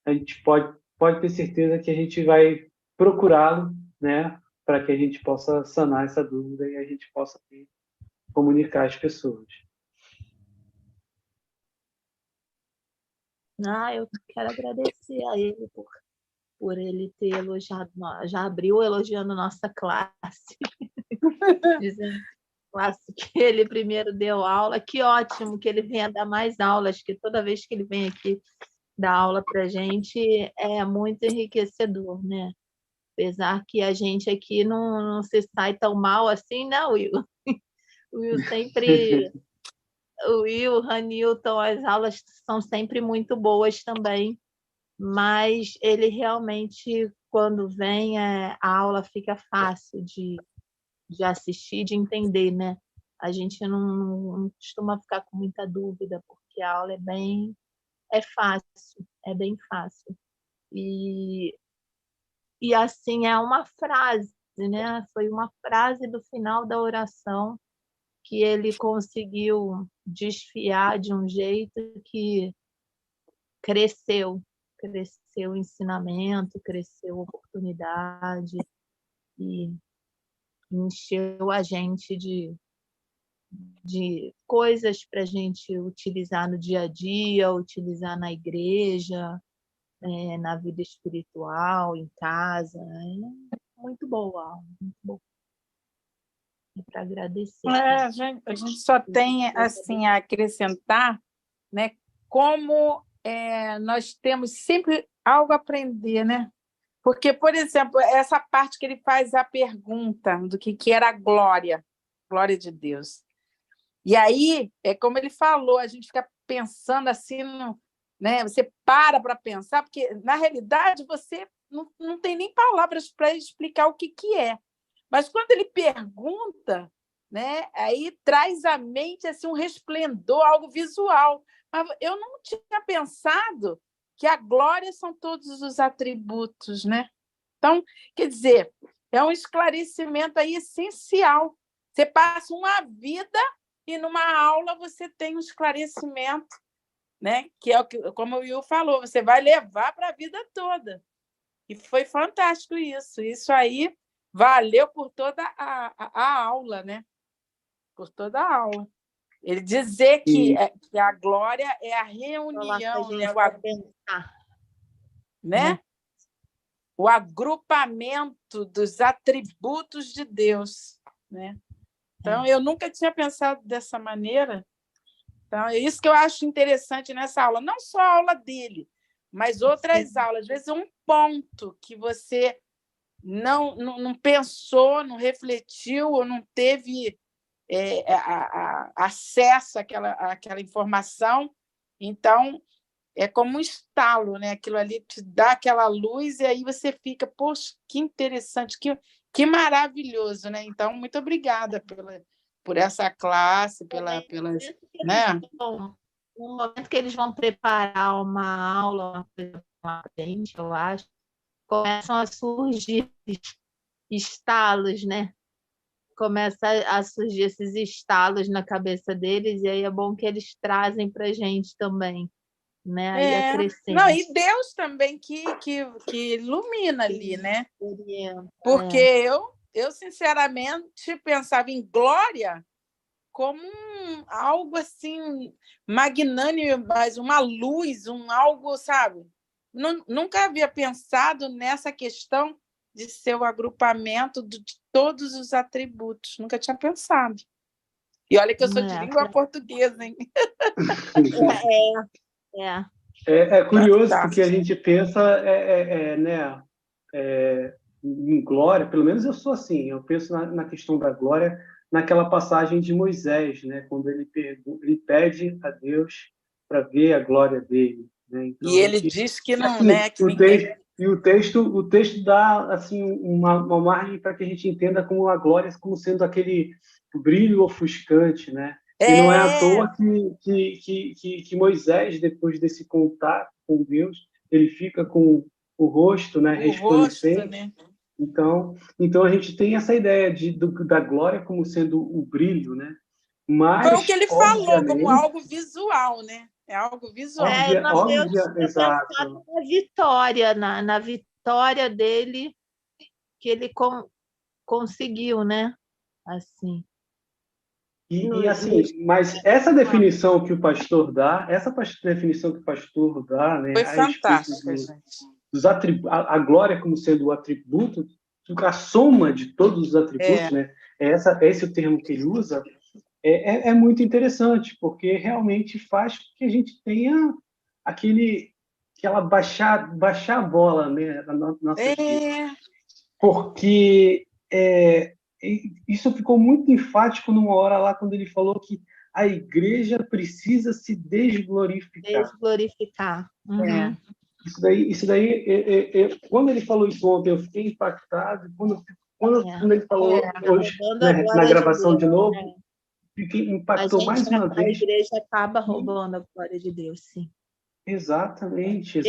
Speaker 1: a gente pode ter certeza que a gente vai procurá-lo, né, para que a gente possa sanar essa dúvida e a gente possa comunicar às pessoas.
Speaker 2: Eu quero agradecer a ele por ele ter elogiado, já abriu elogiando nossa classe, dizendo classe que ele primeiro deu aula. Que ótimo que ele venha dar mais aulas, que toda vez que ele vem aqui dar aula para a gente é muito enriquecedor, né? Apesar que a gente aqui não se sai tão mal assim, né, Will? O Will sempre... O Will, o Ranilton, as aulas são sempre muito boas também, mas ele realmente, quando vem, a aula fica fácil de assistir, de entender, né? A gente não costuma ficar com muita dúvida, porque a aula é fácil, é bem fácil. E assim, é uma frase, né? Foi uma frase do final da oração que ele conseguiu desfiar de um jeito que cresceu o ensinamento, cresceu a oportunidade e encheu a gente de coisas para a gente utilizar no dia a dia, utilizar na igreja, na vida espiritual, em casa. Muito boa, muito boa. para agradecer.
Speaker 7: A gente só tem assim a acrescentar, né, como nós temos sempre algo a aprender, né? Porque, por exemplo, essa parte que ele faz a pergunta do que era a glória de Deus. E aí, é como ele falou, a gente fica pensando assim, né? Você para pensar, porque, na realidade, você não tem nem palavras para explicar o que é. Mas, quando ele pergunta, né, aí traz à mente assim, um resplendor, algo visual. Mas eu não tinha pensado que a glória são todos os atributos, né? Então, quer dizer, é um esclarecimento aí essencial. Você passa uma vida e numa aula você tem um esclarecimento, né? Que é o que, como o Will falou, você vai levar para a vida toda. E foi fantástico isso. Isso aí valeu por toda a aula, né? Por toda a aula. Ele dizer que a glória é a reunião, né? O agrupamento dos atributos de Deus, né? Então, eu nunca tinha pensado dessa maneira. Então, é isso que eu acho interessante nessa aula. Não só a aula dele, mas outras aulas. Às vezes, um ponto que você não pensou, não refletiu, ou não teve acesso àquela informação. Então, é como um estalo, né? Aquilo ali te dá aquela luz e aí você fica, poxa, que interessante, que maravilhoso, né? Então, muito obrigada por essa classe, né?
Speaker 2: No momento que eles vão preparar uma aula para a gente, eu acho, começam a surgir estalos, né? Começa a surgir esses estalos na cabeça deles, e aí é bom que eles trazem para a gente também, né? Aí acrescenta.
Speaker 7: Não, e Deus também que ilumina ali, né? Porque eu sinceramente pensava em glória como algo assim magnânimo, mas uma luz, algo, sabe? Nunca havia pensado nessa questão de ser o agrupamento de todos os atributos. Nunca tinha pensado. E olha que eu sou de língua portuguesa, hein?
Speaker 1: É curioso, porque a gente pensa né, em glória, pelo menos eu sou assim, eu penso na questão da glória, naquela passagem de Moisés, né, quando ele pede a Deus para ver a glória dele. Né? Então,
Speaker 7: e ele diz que não,
Speaker 1: assim,
Speaker 7: né? Que
Speaker 1: o texto dá assim, uma margem para que a gente entenda como a glória como sendo aquele brilho ofuscante, né? E não é à toa que Moisés, depois desse contato com Deus, ele fica com o rosto, né, resplandecente.
Speaker 7: Né?
Speaker 1: Então a gente tem essa ideia da glória como sendo o brilho, né? Mas,
Speaker 7: foi o que ele falou, como algo visual, né? É algo visual.
Speaker 1: Exato.
Speaker 2: Na vitória, na vitória dele, que ele conseguiu, né? Assim.
Speaker 1: E assim, mas essa definição que o pastor dá, né,
Speaker 7: foi fantástica, gente.
Speaker 1: A glória como sendo o atributo, a soma de todos os atributos, né? Esse é o termo que ele usa, é muito interessante, porque realmente faz com que a gente tenha aquela baixar a bola, né, na nossa vida. Porque isso ficou muito enfático numa hora lá, quando ele falou que a igreja precisa se desglorificar.
Speaker 2: Uhum.
Speaker 1: Isso daí quando ele falou isso ontem, eu fiquei impactado. Quando ele falou hoje, na gravação de novo, impactou mais uma vez.
Speaker 2: A igreja acaba roubando a glória de Deus, sim.
Speaker 1: Exatamente.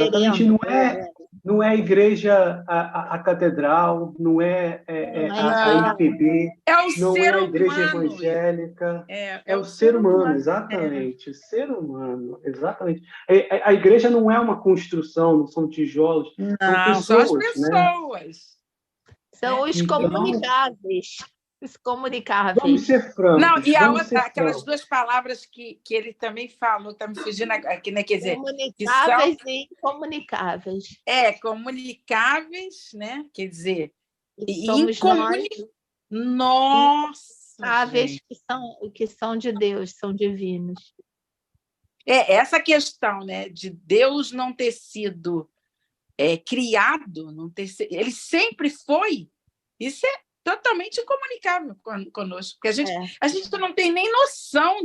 Speaker 1: Não é a igreja, a catedral, não é a IPB, não é a igreja evangélica, é o ser humano, exatamente, o ser humano, exatamente. A igreja não é uma construção, não são tijolos,
Speaker 7: são as pessoas.
Speaker 1: Né?
Speaker 2: São os comunicáveis. Os comunicáveis.
Speaker 1: Vamos ser francos.
Speaker 7: Não, e aquelas duas palavras que ele também falou, está me fugindo aqui, né? Quer dizer,
Speaker 2: comunicáveis e incomunicáveis.
Speaker 7: Comunicáveis, né? Quer dizer,
Speaker 2: somos
Speaker 7: Nossa!
Speaker 2: aves que são de Deus, são divinos.
Speaker 7: Essa questão, né, de Deus não ter sido criado, não ter ele sempre foi, isso é totalmente incomunicável conosco, porque a gente não tem nem noção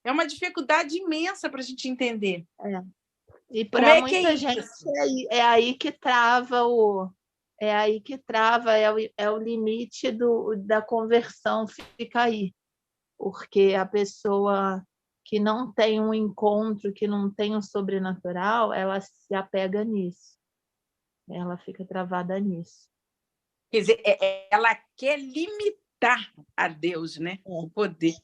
Speaker 7: é uma dificuldade imensa para a gente entender.
Speaker 2: E para muita gente é aí que trava é o limite da conversão, fica aí, porque a pessoa que não tem um encontro, que não tem um sobrenatural, ela se apega nisso. Ela fica travada nisso.
Speaker 7: Quer dizer, ela quer limitar a Deus, né? O poder.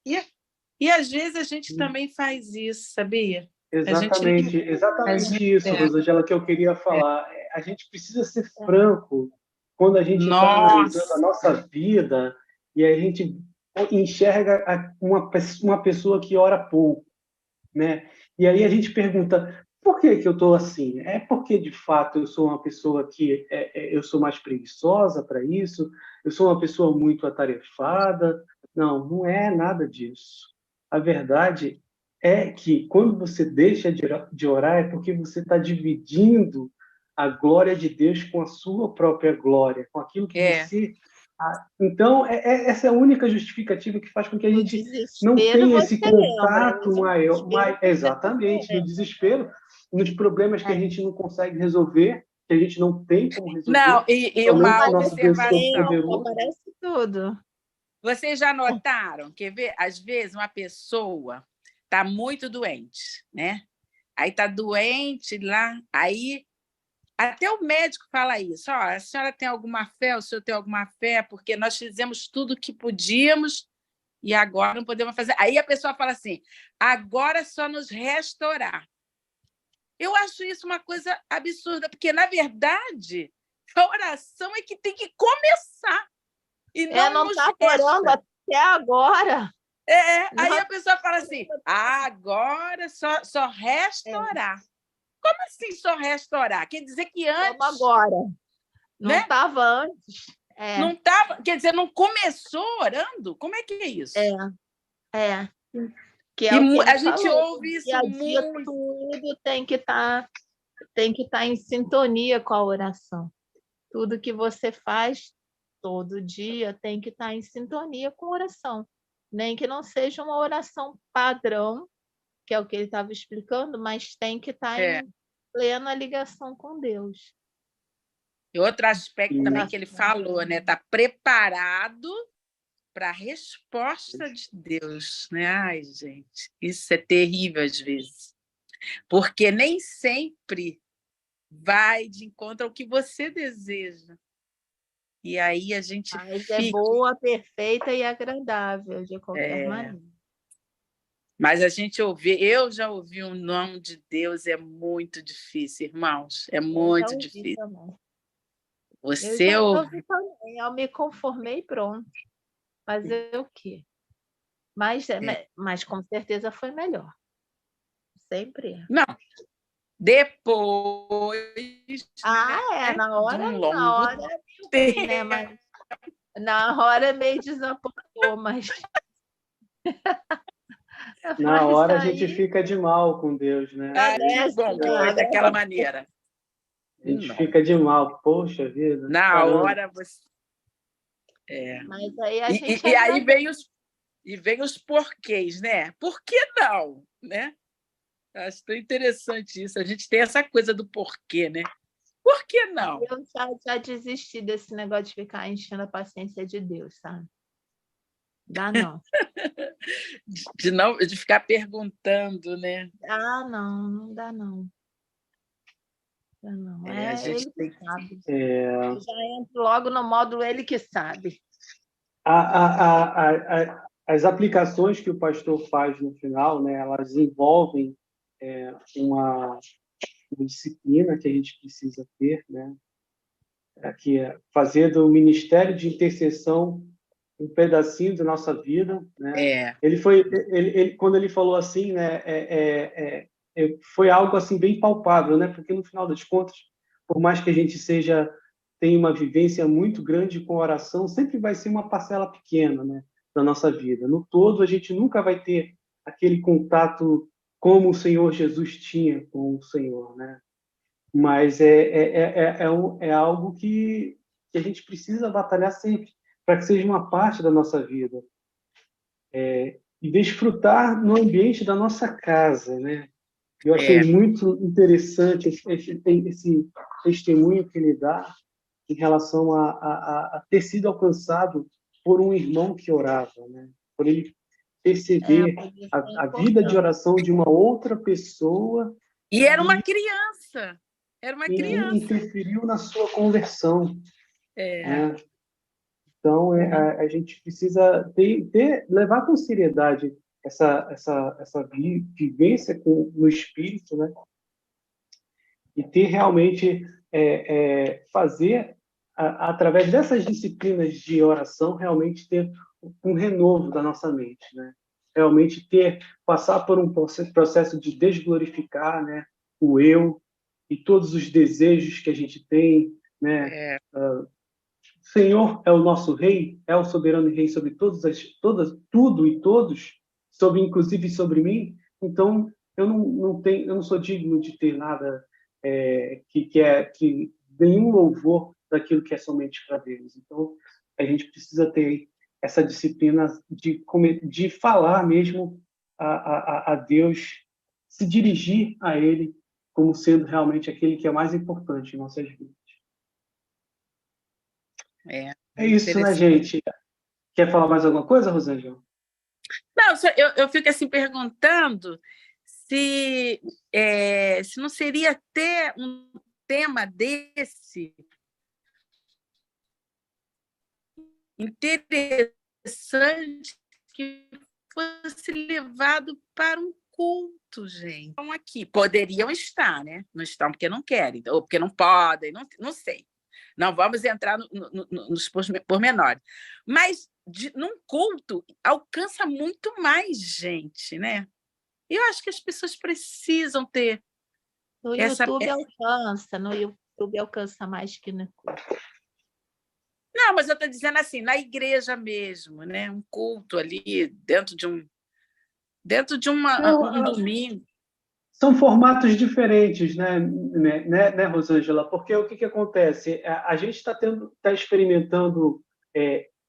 Speaker 7: E às vezes a gente também faz isso, sabia?
Speaker 1: Exatamente isso, Rosângela, que eu queria falar. A gente precisa ser franco quando a gente está analisando a nossa vida e a gente enxerga uma pessoa que ora pouco, né? E aí a gente pergunta, por que eu estou assim? É porque, de fato, eu sou uma pessoa que eu sou mais preguiçosa para isso? Eu sou uma pessoa muito atarefada? Não é nada disso. A verdade é que, quando você deixa de orar, é porque você está dividindo a glória de Deus com a sua própria glória, com aquilo que você... Então, essa é a única justificativa que faz com que a gente não tenha esse contato maior. Exatamente, no desespero, nos problemas que a gente não consegue resolver, que a gente não tem como resolver.
Speaker 7: Não, e uma observação.
Speaker 2: Aparece tudo.
Speaker 7: Vocês já notaram? Quer ver? Às vezes, uma pessoa está muito doente, né? Aí está doente lá, aí... Até o médico fala isso. A senhora tem alguma fé? O senhor tem alguma fé? Porque nós fizemos tudo o que podíamos e agora não podemos fazer. Aí a pessoa fala assim, agora só nos resta orar. Eu acho isso uma coisa absurda, porque, na verdade, a oração é que tem que começar. E não
Speaker 2: está orando até agora.
Speaker 7: Aí a pessoa fala assim, agora só resta orar. Como assim só resta orar? Quer dizer que antes...
Speaker 2: Como agora. Não estava antes.
Speaker 7: Não estava... Quer dizer, não começou orando? Como é que é isso?
Speaker 2: Que é o que
Speaker 7: a gente ouve isso
Speaker 2: muito. Tudo tem que estar em sintonia com a oração. Tudo que você faz todo dia tem que estar em sintonia com a oração. Nem que não seja uma oração padrão, que é o que ele estava explicando, mas tem que estar em plena ligação com Deus.
Speaker 7: E outro aspecto também que ele falou, né? Está preparado para a resposta de Deus, né? Ai, gente, isso é terrível às vezes, porque nem sempre vai de encontro ao que você deseja. E aí a gente
Speaker 2: é boa, perfeita e agradável, de qualquer maneira.
Speaker 7: Mas a gente eu já ouvi um nome de Deus, é muito difícil, irmãos, é muito difícil.
Speaker 2: Também.
Speaker 7: Você
Speaker 2: ouvi também, eu me conformei e pronto. Fazer o quê? Mas com certeza foi melhor. Sempre é.
Speaker 7: Não. Depois.
Speaker 2: Na hora é meio né? Mas na hora é meio desapontou, mas.
Speaker 1: Na hora a gente fica de mal com Deus, né?
Speaker 7: Foi daquela maneira.
Speaker 1: A gente fica de mal, poxa vida.
Speaker 7: Na hora você.
Speaker 2: Mas aí a gente.
Speaker 7: E aí vem os porquês, né? Por que não? Né? Acho tão interessante isso. A gente tem essa coisa do porquê, né? Por que não?
Speaker 2: Eu já desisti desse negócio de ficar enchendo a paciência de Deus, sabe? Dá não.
Speaker 7: de ficar perguntando, né?
Speaker 2: Não dá não. Não.
Speaker 7: A gente
Speaker 2: ele que sabe. Eu já entro logo no módulo ele que sabe.
Speaker 1: As aplicações que o pastor faz no final, né, elas envolvem uma disciplina que a gente precisa ter, né, que é fazer do ministério de intercessão um pedacinho da nossa vida, né? Quando ele falou assim, né, foi algo assim bem palpável, né? Porque no final das contas, por mais que a gente seja tem uma vivência muito grande com a oração, sempre vai ser uma parcela pequena, né, da nossa vida. No todo, a gente nunca vai ter aquele contato como o Senhor Jesus tinha com o Senhor, né? Mas é algo que a gente precisa batalhar sempre, para que seja uma parte da nossa vida. E desfrutar no ambiente da nossa casa, né? Eu achei muito interessante esse testemunho que ele dá em relação a ter sido alcançado por um irmão que orava, né? Por ele perceber a vida de oração de uma outra pessoa
Speaker 7: E era uma criança. Era uma
Speaker 1: e
Speaker 7: criança.
Speaker 1: interferiu na sua conversão. Né? Então, a gente precisa levar com seriedade essa vivência no espírito, né? E ter realmente fazer através dessas disciplinas de oração realmente ter um renovo da nossa mente, né? Realmente passar por um processo de desglorificar, né, o eu e todos os desejos que a gente tem, né? O Senhor é o nosso Rei, é o soberano Rei sobre tudo e todos, inclusive sobre mim. Então eu não sou digno de ter nada que nenhum louvor daquilo que é somente para Deus. Então a gente precisa ter essa disciplina de falar mesmo a Deus, se dirigir a Ele como sendo realmente aquele que é mais importante em nossas vidas. É isso, né, gente? Quer falar mais alguma coisa, Rosângela?
Speaker 7: Não, eu fico assim perguntando se não seria ter um tema desse interessante que fosse levado para um culto, gente. Então, aqui, poderiam estar, né? Não estão porque não querem, ou porque não podem, não sei. Não vamos entrar nos pormenores. Mas, num culto, alcança muito mais gente, né? Eu acho que as pessoas precisam ter.
Speaker 2: No YouTube alcança mais que no culto.
Speaker 7: Não, mas eu estou dizendo assim, na igreja mesmo, né? Um culto ali, dentro de um domingo.
Speaker 1: São formatos diferentes, né, Rosângela? Porque o que acontece? A gente está experimentando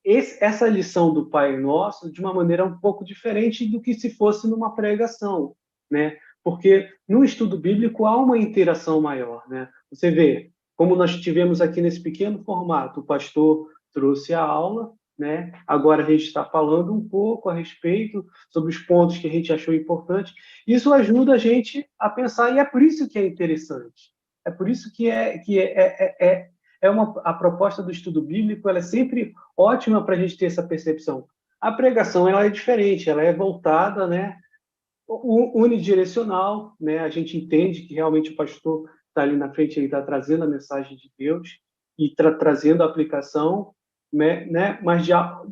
Speaker 1: essa lição do Pai Nosso de uma maneira um pouco diferente do que se fosse numa pregação, né? Porque no estudo bíblico há uma interação maior, né? Você vê, como nós tivemos aqui nesse pequeno formato, o pastor trouxe a aula, né? Agora a gente está falando um pouco a respeito sobre os pontos que a gente achou importantes. Isso ajuda a gente a pensar, e é por isso que é interessante. É por isso que a proposta do estudo bíblico, ela é sempre ótima para a gente ter essa percepção. A pregação ela é diferente, ela é voltada, né, unidirecional, né? A gente entende que realmente o pastor está ali na frente, ele está trazendo a mensagem de Deus e trazendo a aplicação, né? Mas já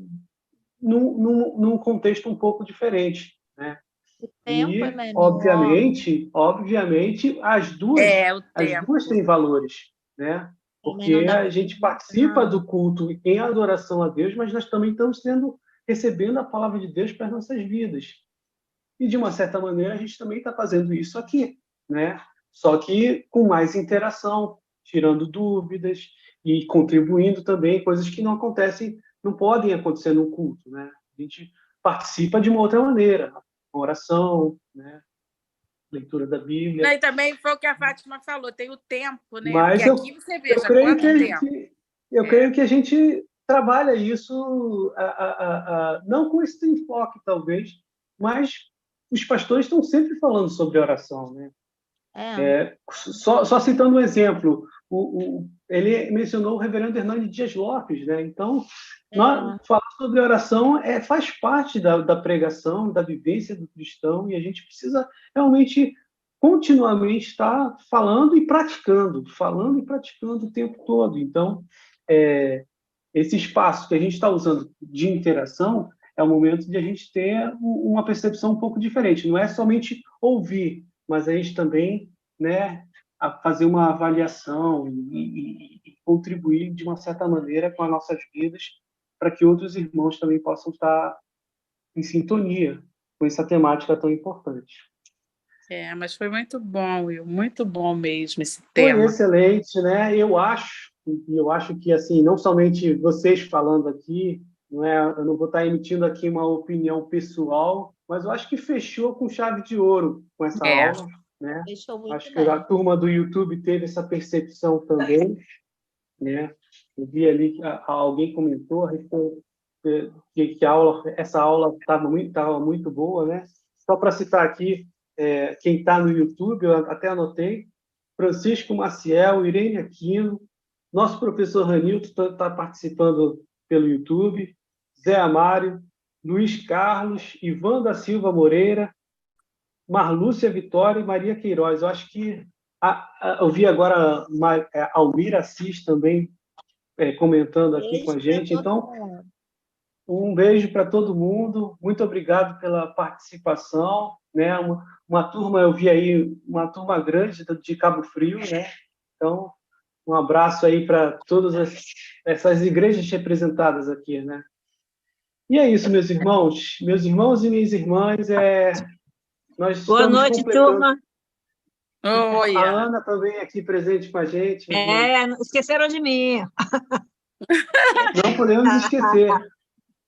Speaker 1: num contexto um pouco diferente, né? E obviamente as duas têm valores, né? Porque a gente participa do culto em adoração a Deus, mas nós também estamos recebendo a palavra de Deus para as nossas vidas. E de uma certa maneira a gente também está fazendo isso aqui, né? Só que com mais interação, tirando dúvidas e contribuindo também coisas que não podem acontecer no culto, né? A gente participa de uma outra maneira, oração, né? Leitura da Bíblia.
Speaker 7: E também foi o que a Fátima falou, tem o tempo, né?
Speaker 1: Mas
Speaker 7: porque aqui você veja quanto tempo.
Speaker 1: Eu creio que a gente trabalha isso não com esse enfoque, talvez, mas os pastores estão sempre falando sobre oração, né? Só citando um exemplo, ele mencionou o reverendo Hernani Dias Lopes, né? Então, falar sobre oração faz parte da pregação, da vivência do cristão, e a gente precisa realmente continuamente estar falando e praticando o tempo todo. Então, esse espaço que a gente está usando de interação é o momento de a gente ter uma percepção um pouco diferente. Não é somente ouvir, mas a gente também, né, a fazer uma avaliação e contribuir de uma certa maneira com as nossas vidas, para que outros irmãos também possam estar em sintonia com essa temática tão importante.
Speaker 7: Mas foi muito bom, Will, muito bom mesmo esse
Speaker 1: Foi
Speaker 7: tema.
Speaker 1: excelente, né? Eu acho que assim, não somente vocês falando aqui, não é, eu não vou estar emitindo aqui uma opinião pessoal, mas eu acho que fechou com chave de ouro com essa aula, né?
Speaker 2: Fechou muito
Speaker 1: Acho que
Speaker 2: bem.
Speaker 1: a turma do YouTube teve essa percepção também, né? Eu vi ali que alguém comentou a respeito que essa aula estava muito boa, né? Só para citar aqui, quem está no YouTube, eu até anotei: Francisco Maciel, Irene Aquino, nosso professor Ranilton está participando pelo YouTube, Zé Amário, Luiz Carlos, Ivan da Silva Moreira, Marlúcia Vitória e Maria Queiroz. Eu acho que eu vi agora a Almira Assis também comentando aqui com a gente. Então, um beijo para todo mundo. Muito obrigado pela participação, né? Uma turma, eu vi aí uma turma grande de Cabo Frio, né? Então, um abraço aí para todas essas igrejas representadas aqui, né? E é isso, meus irmãos e minhas irmãs. Nós
Speaker 8: Boa
Speaker 1: estamos
Speaker 8: noite,
Speaker 1: completando.
Speaker 8: turma.
Speaker 7: Oi,
Speaker 1: A Ana também aqui presente com a gente.
Speaker 8: Esqueceram de mim.
Speaker 1: Não podemos esquecer.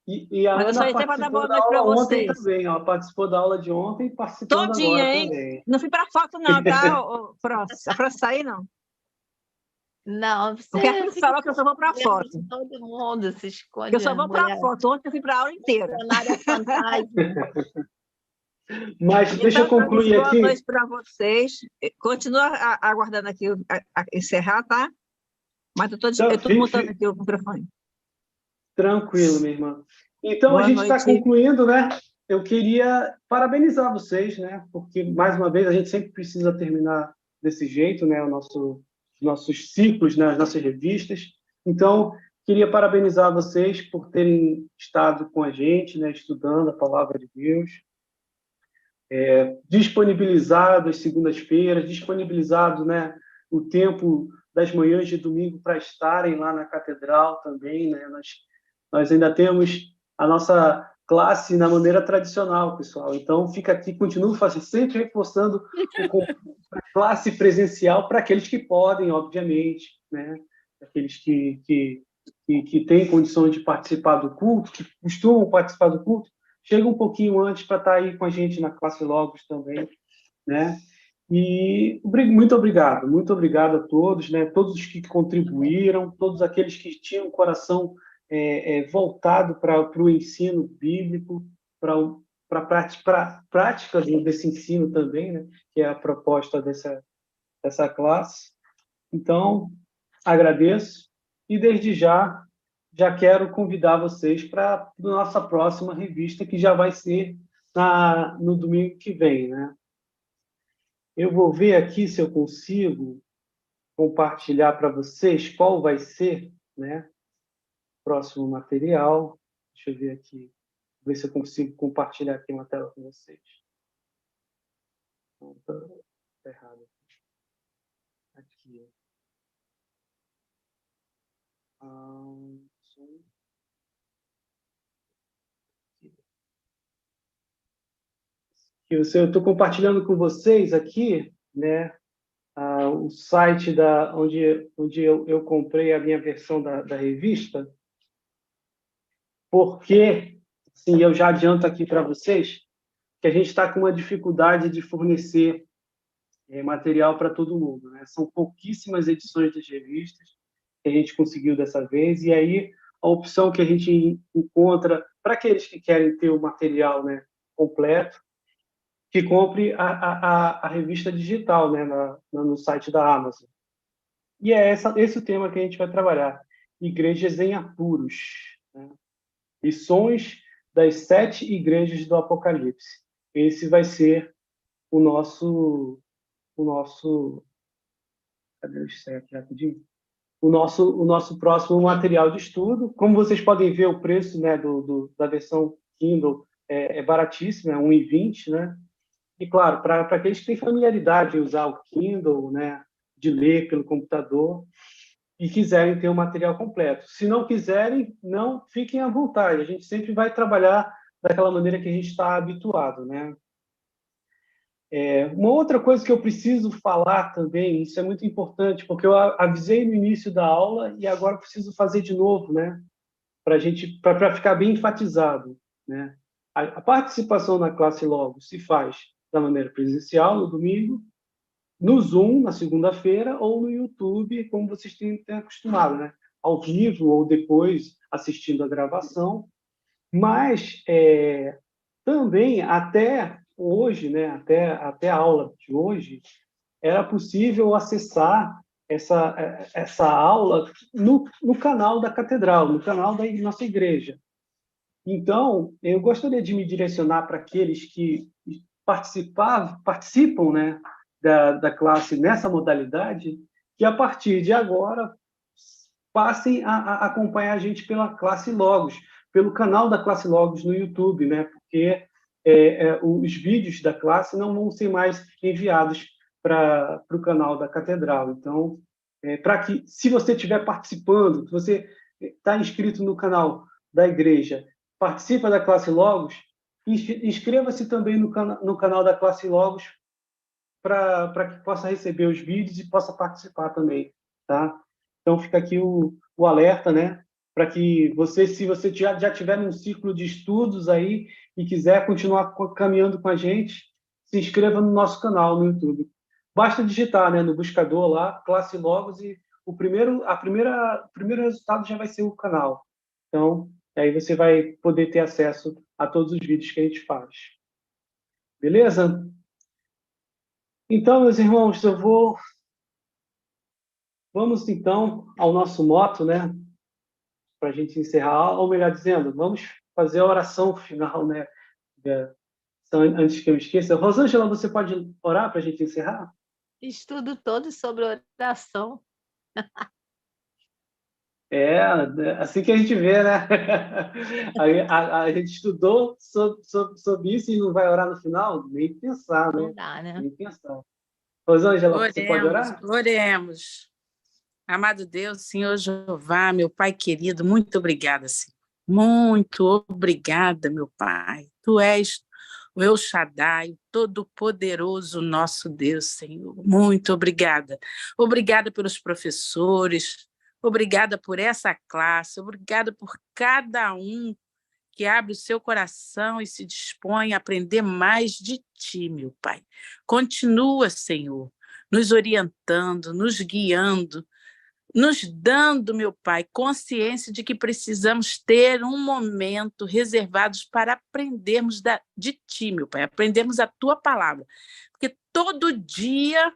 Speaker 1: E a
Speaker 8: Mas eu só
Speaker 1: Ana
Speaker 8: entrei para dar
Speaker 1: participou
Speaker 8: boa
Speaker 1: da
Speaker 8: noite para
Speaker 1: aula ontem
Speaker 8: vocês.
Speaker 1: também. Ela participou da aula de ontem e participando
Speaker 8: Todinha,
Speaker 1: agora
Speaker 8: hein?
Speaker 1: também.
Speaker 8: Não fui para foto, não, tá, França? A França sair, não.
Speaker 2: Não, você
Speaker 8: Porque a França falou que eu só vou para foto.
Speaker 2: Todo mundo se esconde.
Speaker 8: Que eu só vou para foto. Ontem eu fui para a aula inteira.
Speaker 2: Fantasma.
Speaker 1: Mas deixa eu
Speaker 8: Então,
Speaker 1: concluir
Speaker 8: boa
Speaker 1: aqui.
Speaker 8: noite para vocês. Continua aguardando aqui encerrar, tá? Mas eu estou montando aqui o microfone.
Speaker 1: Tranquilo, minha irmã. Então,
Speaker 8: Boa
Speaker 1: a gente está
Speaker 8: noite.
Speaker 1: concluindo, né? Eu queria parabenizar vocês, né? Porque, mais uma vez, a gente sempre precisa terminar desse jeito, né? Os nossos ciclos, né? As nossas revistas. Então, queria parabenizar vocês por terem estado com a gente, né? Estudando a Palavra de Deus. Disponibilizado as segundas-feiras, disponibilizado, né? O tempo das manhãs de domingo para estarem lá na catedral também, né? Nós ainda temos a nossa classe na maneira tradicional, pessoal. Então, fica aqui, continuo sempre reforçando a classe presencial para aqueles que podem, obviamente, né? Aqueles que têm condições de participar do culto, que costumam participar do culto, chega um pouquinho antes para estar aí com a gente na classe Logos também, né? E muito obrigado a todos, né? Todos os que contribuíram, todos aqueles que tinham o coração voltado para o ensino bíblico, para a prática desse ensino também, né? Que é a proposta dessa classe. Então, agradeço e desde já quero convidar vocês para a nossa próxima revista, que já vai ser no domingo que vem, né? Eu vou ver aqui se eu consigo compartilhar para vocês qual vai ser, né, o próximo material. Deixa eu ver aqui, ver se eu consigo compartilhar aqui uma tela com vocês. Não, está errado. Aqui. Eu estou compartilhando com vocês aqui, né, o site onde eu comprei a minha versão da revista, porque, sim, eu já adianto aqui para vocês que a gente está com uma dificuldade de fornecer material para todo mundo, né? São pouquíssimas edições das revistas que a gente conseguiu dessa vez, e aí a opção que a gente encontra para aqueles que querem ter o material, né, completo, que compre a revista digital, né, no site da Amazon. E é esse o tema que a gente vai trabalhar: igrejas em apuros, né? Lições das 7 igrejas do Apocalipse. Esse vai ser o nosso cadê o aqui rapidinho? O nosso próximo material de estudo. Como vocês podem ver, o preço, né, da versão Kindle é baratíssimo, é R$1,20, né? E, claro, para aqueles que têm familiaridade em usar o Kindle, né, de ler pelo computador e quiserem ter o material completo. Se não quiserem, não fiquem à vontade. A gente sempre vai trabalhar daquela maneira que a gente está habituado, né? Uma outra coisa que eu preciso falar também, isso é muito importante, porque eu avisei no início da aula e agora preciso fazer de novo, né? Para ficar bem enfatizado, né? A participação na classe Logos se faz da maneira presencial, no domingo, no Zoom, na segunda-feira, ou no YouTube, como vocês têm acostumado, né? Ao vivo ou depois assistindo a gravação. Mas também, até hoje, né? Até a aula de hoje, era possível acessar essa aula no canal da Catedral, no canal da nossa igreja. Então, eu gostaria de me direcionar para aqueles que participam, né, da classe nessa modalidade, que a partir de agora passem a acompanhar a gente pela classe Logos, pelo canal da classe Logos no YouTube, né, porque os vídeos da classe não vão ser mais enviados para o canal da Catedral. Então, para que, se você estiver participando, se você está inscrito no canal da igreja, participa da classe Logos, inscreva-se também no canal da classe Logos para que possa receber os vídeos e possa participar também, tá? Então fica aqui o alerta, né? Para que você, se você já tiver num ciclo de estudos aí e quiser continuar caminhando com a gente, se inscreva no nosso canal no YouTube. Basta digitar, né, no buscador lá, classe Logos, e o primeiro resultado já vai ser o canal. Então, aí você vai poder ter acesso a todos os vídeos que a gente faz. Beleza? Então, meus irmãos, vamos então ao nosso moto, né? Para a gente encerrar, ou melhor dizendo, vamos fazer a oração final, né? Antes que eu esqueça. Rosângela, você pode orar para a gente encerrar?
Speaker 2: Estudo todo sobre oração.
Speaker 1: Assim que a gente vê, né? A gente estudou sobre isso e não vai orar no final? Nem pensar, né?
Speaker 2: Não dá, né?
Speaker 1: Nem pensar. Rosângela, você pode orar?
Speaker 7: Oremos. Amado Deus, Senhor Jeová, meu Pai querido, muito obrigada, Senhor. Muito obrigada, meu Pai. Tu és o El Shaddai, o Todo-Poderoso nosso Deus, Senhor. Muito obrigada. Obrigada pelos professores, obrigada por essa classe, obrigada por cada um que abre o seu coração e se dispõe a aprender mais de Ti, meu Pai. Continua, Senhor, nos orientando, nos guiando, nos dando, meu Pai, consciência de que precisamos ter um momento reservados para aprendermos de Ti, meu Pai, aprendermos a Tua palavra, porque todo dia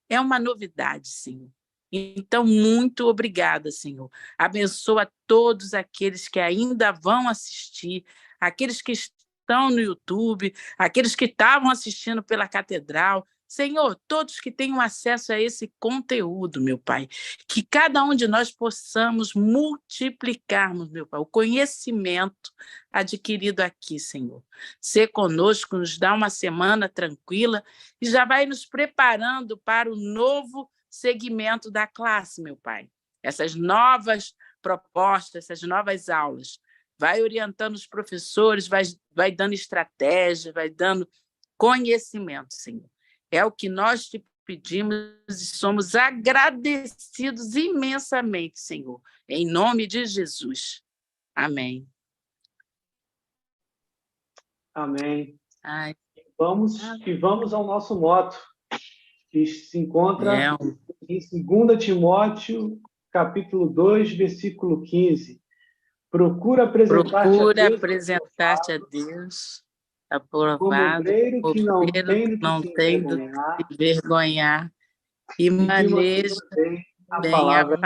Speaker 7: é uma novidade, Senhor. Então, muito obrigada, Senhor. Abençoa todos aqueles que ainda vão assistir, aqueles que estão no YouTube, aqueles que estavam assistindo pela Catedral. Senhor, todos que tenham acesso a esse conteúdo, meu Pai, que cada um de nós possamos multiplicarmos, meu Pai, o conhecimento adquirido aqui, Senhor. Ser conosco, nos dá uma semana tranquila e já vai nos preparando para o novo segmento da classe, meu Pai. Essas novas propostas, essas novas aulas. Vai orientando os professores, vai dando estratégia, vai dando conhecimento, Senhor. É o que nós te pedimos e somos agradecidos imensamente, Senhor. Em nome de Jesus. Amém.
Speaker 1: Amém.
Speaker 7: Ai.
Speaker 1: Vamos ao nosso moto, que se encontra em 2 Timóteo, capítulo 2, versículo 15. Procura apresentar-te a Deus
Speaker 7: aprovado,
Speaker 1: como obreiro que não tem do que se
Speaker 7: envergonhar e maneja bem a palavra.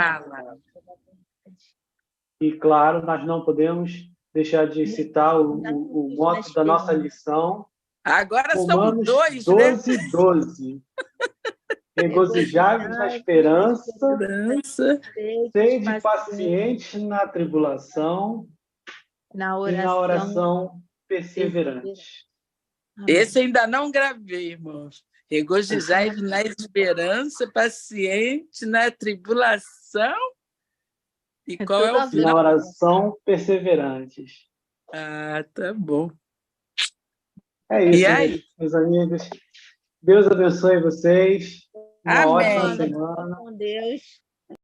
Speaker 1: E, claro, nós não podemos deixar de citar o mote da nossa lição.
Speaker 7: Agora
Speaker 1: Romanos
Speaker 7: são 2,
Speaker 1: 12,
Speaker 7: né?
Speaker 1: 12. Regozijai-vos na esperança, sede paciente na tribulação e na oração perseverante.
Speaker 7: Esse ainda não gravei, irmãos.
Speaker 9: Regozijai-vos na esperança, paciente na tribulação. E qual é o
Speaker 1: Na
Speaker 9: final?
Speaker 1: oração, perseverantes.
Speaker 9: Ah, tá bom.
Speaker 1: É isso,
Speaker 9: E aí?
Speaker 1: meus amigos. Deus abençoe vocês. Uma
Speaker 9: Amém.
Speaker 1: ótima semana.
Speaker 2: Com Deus.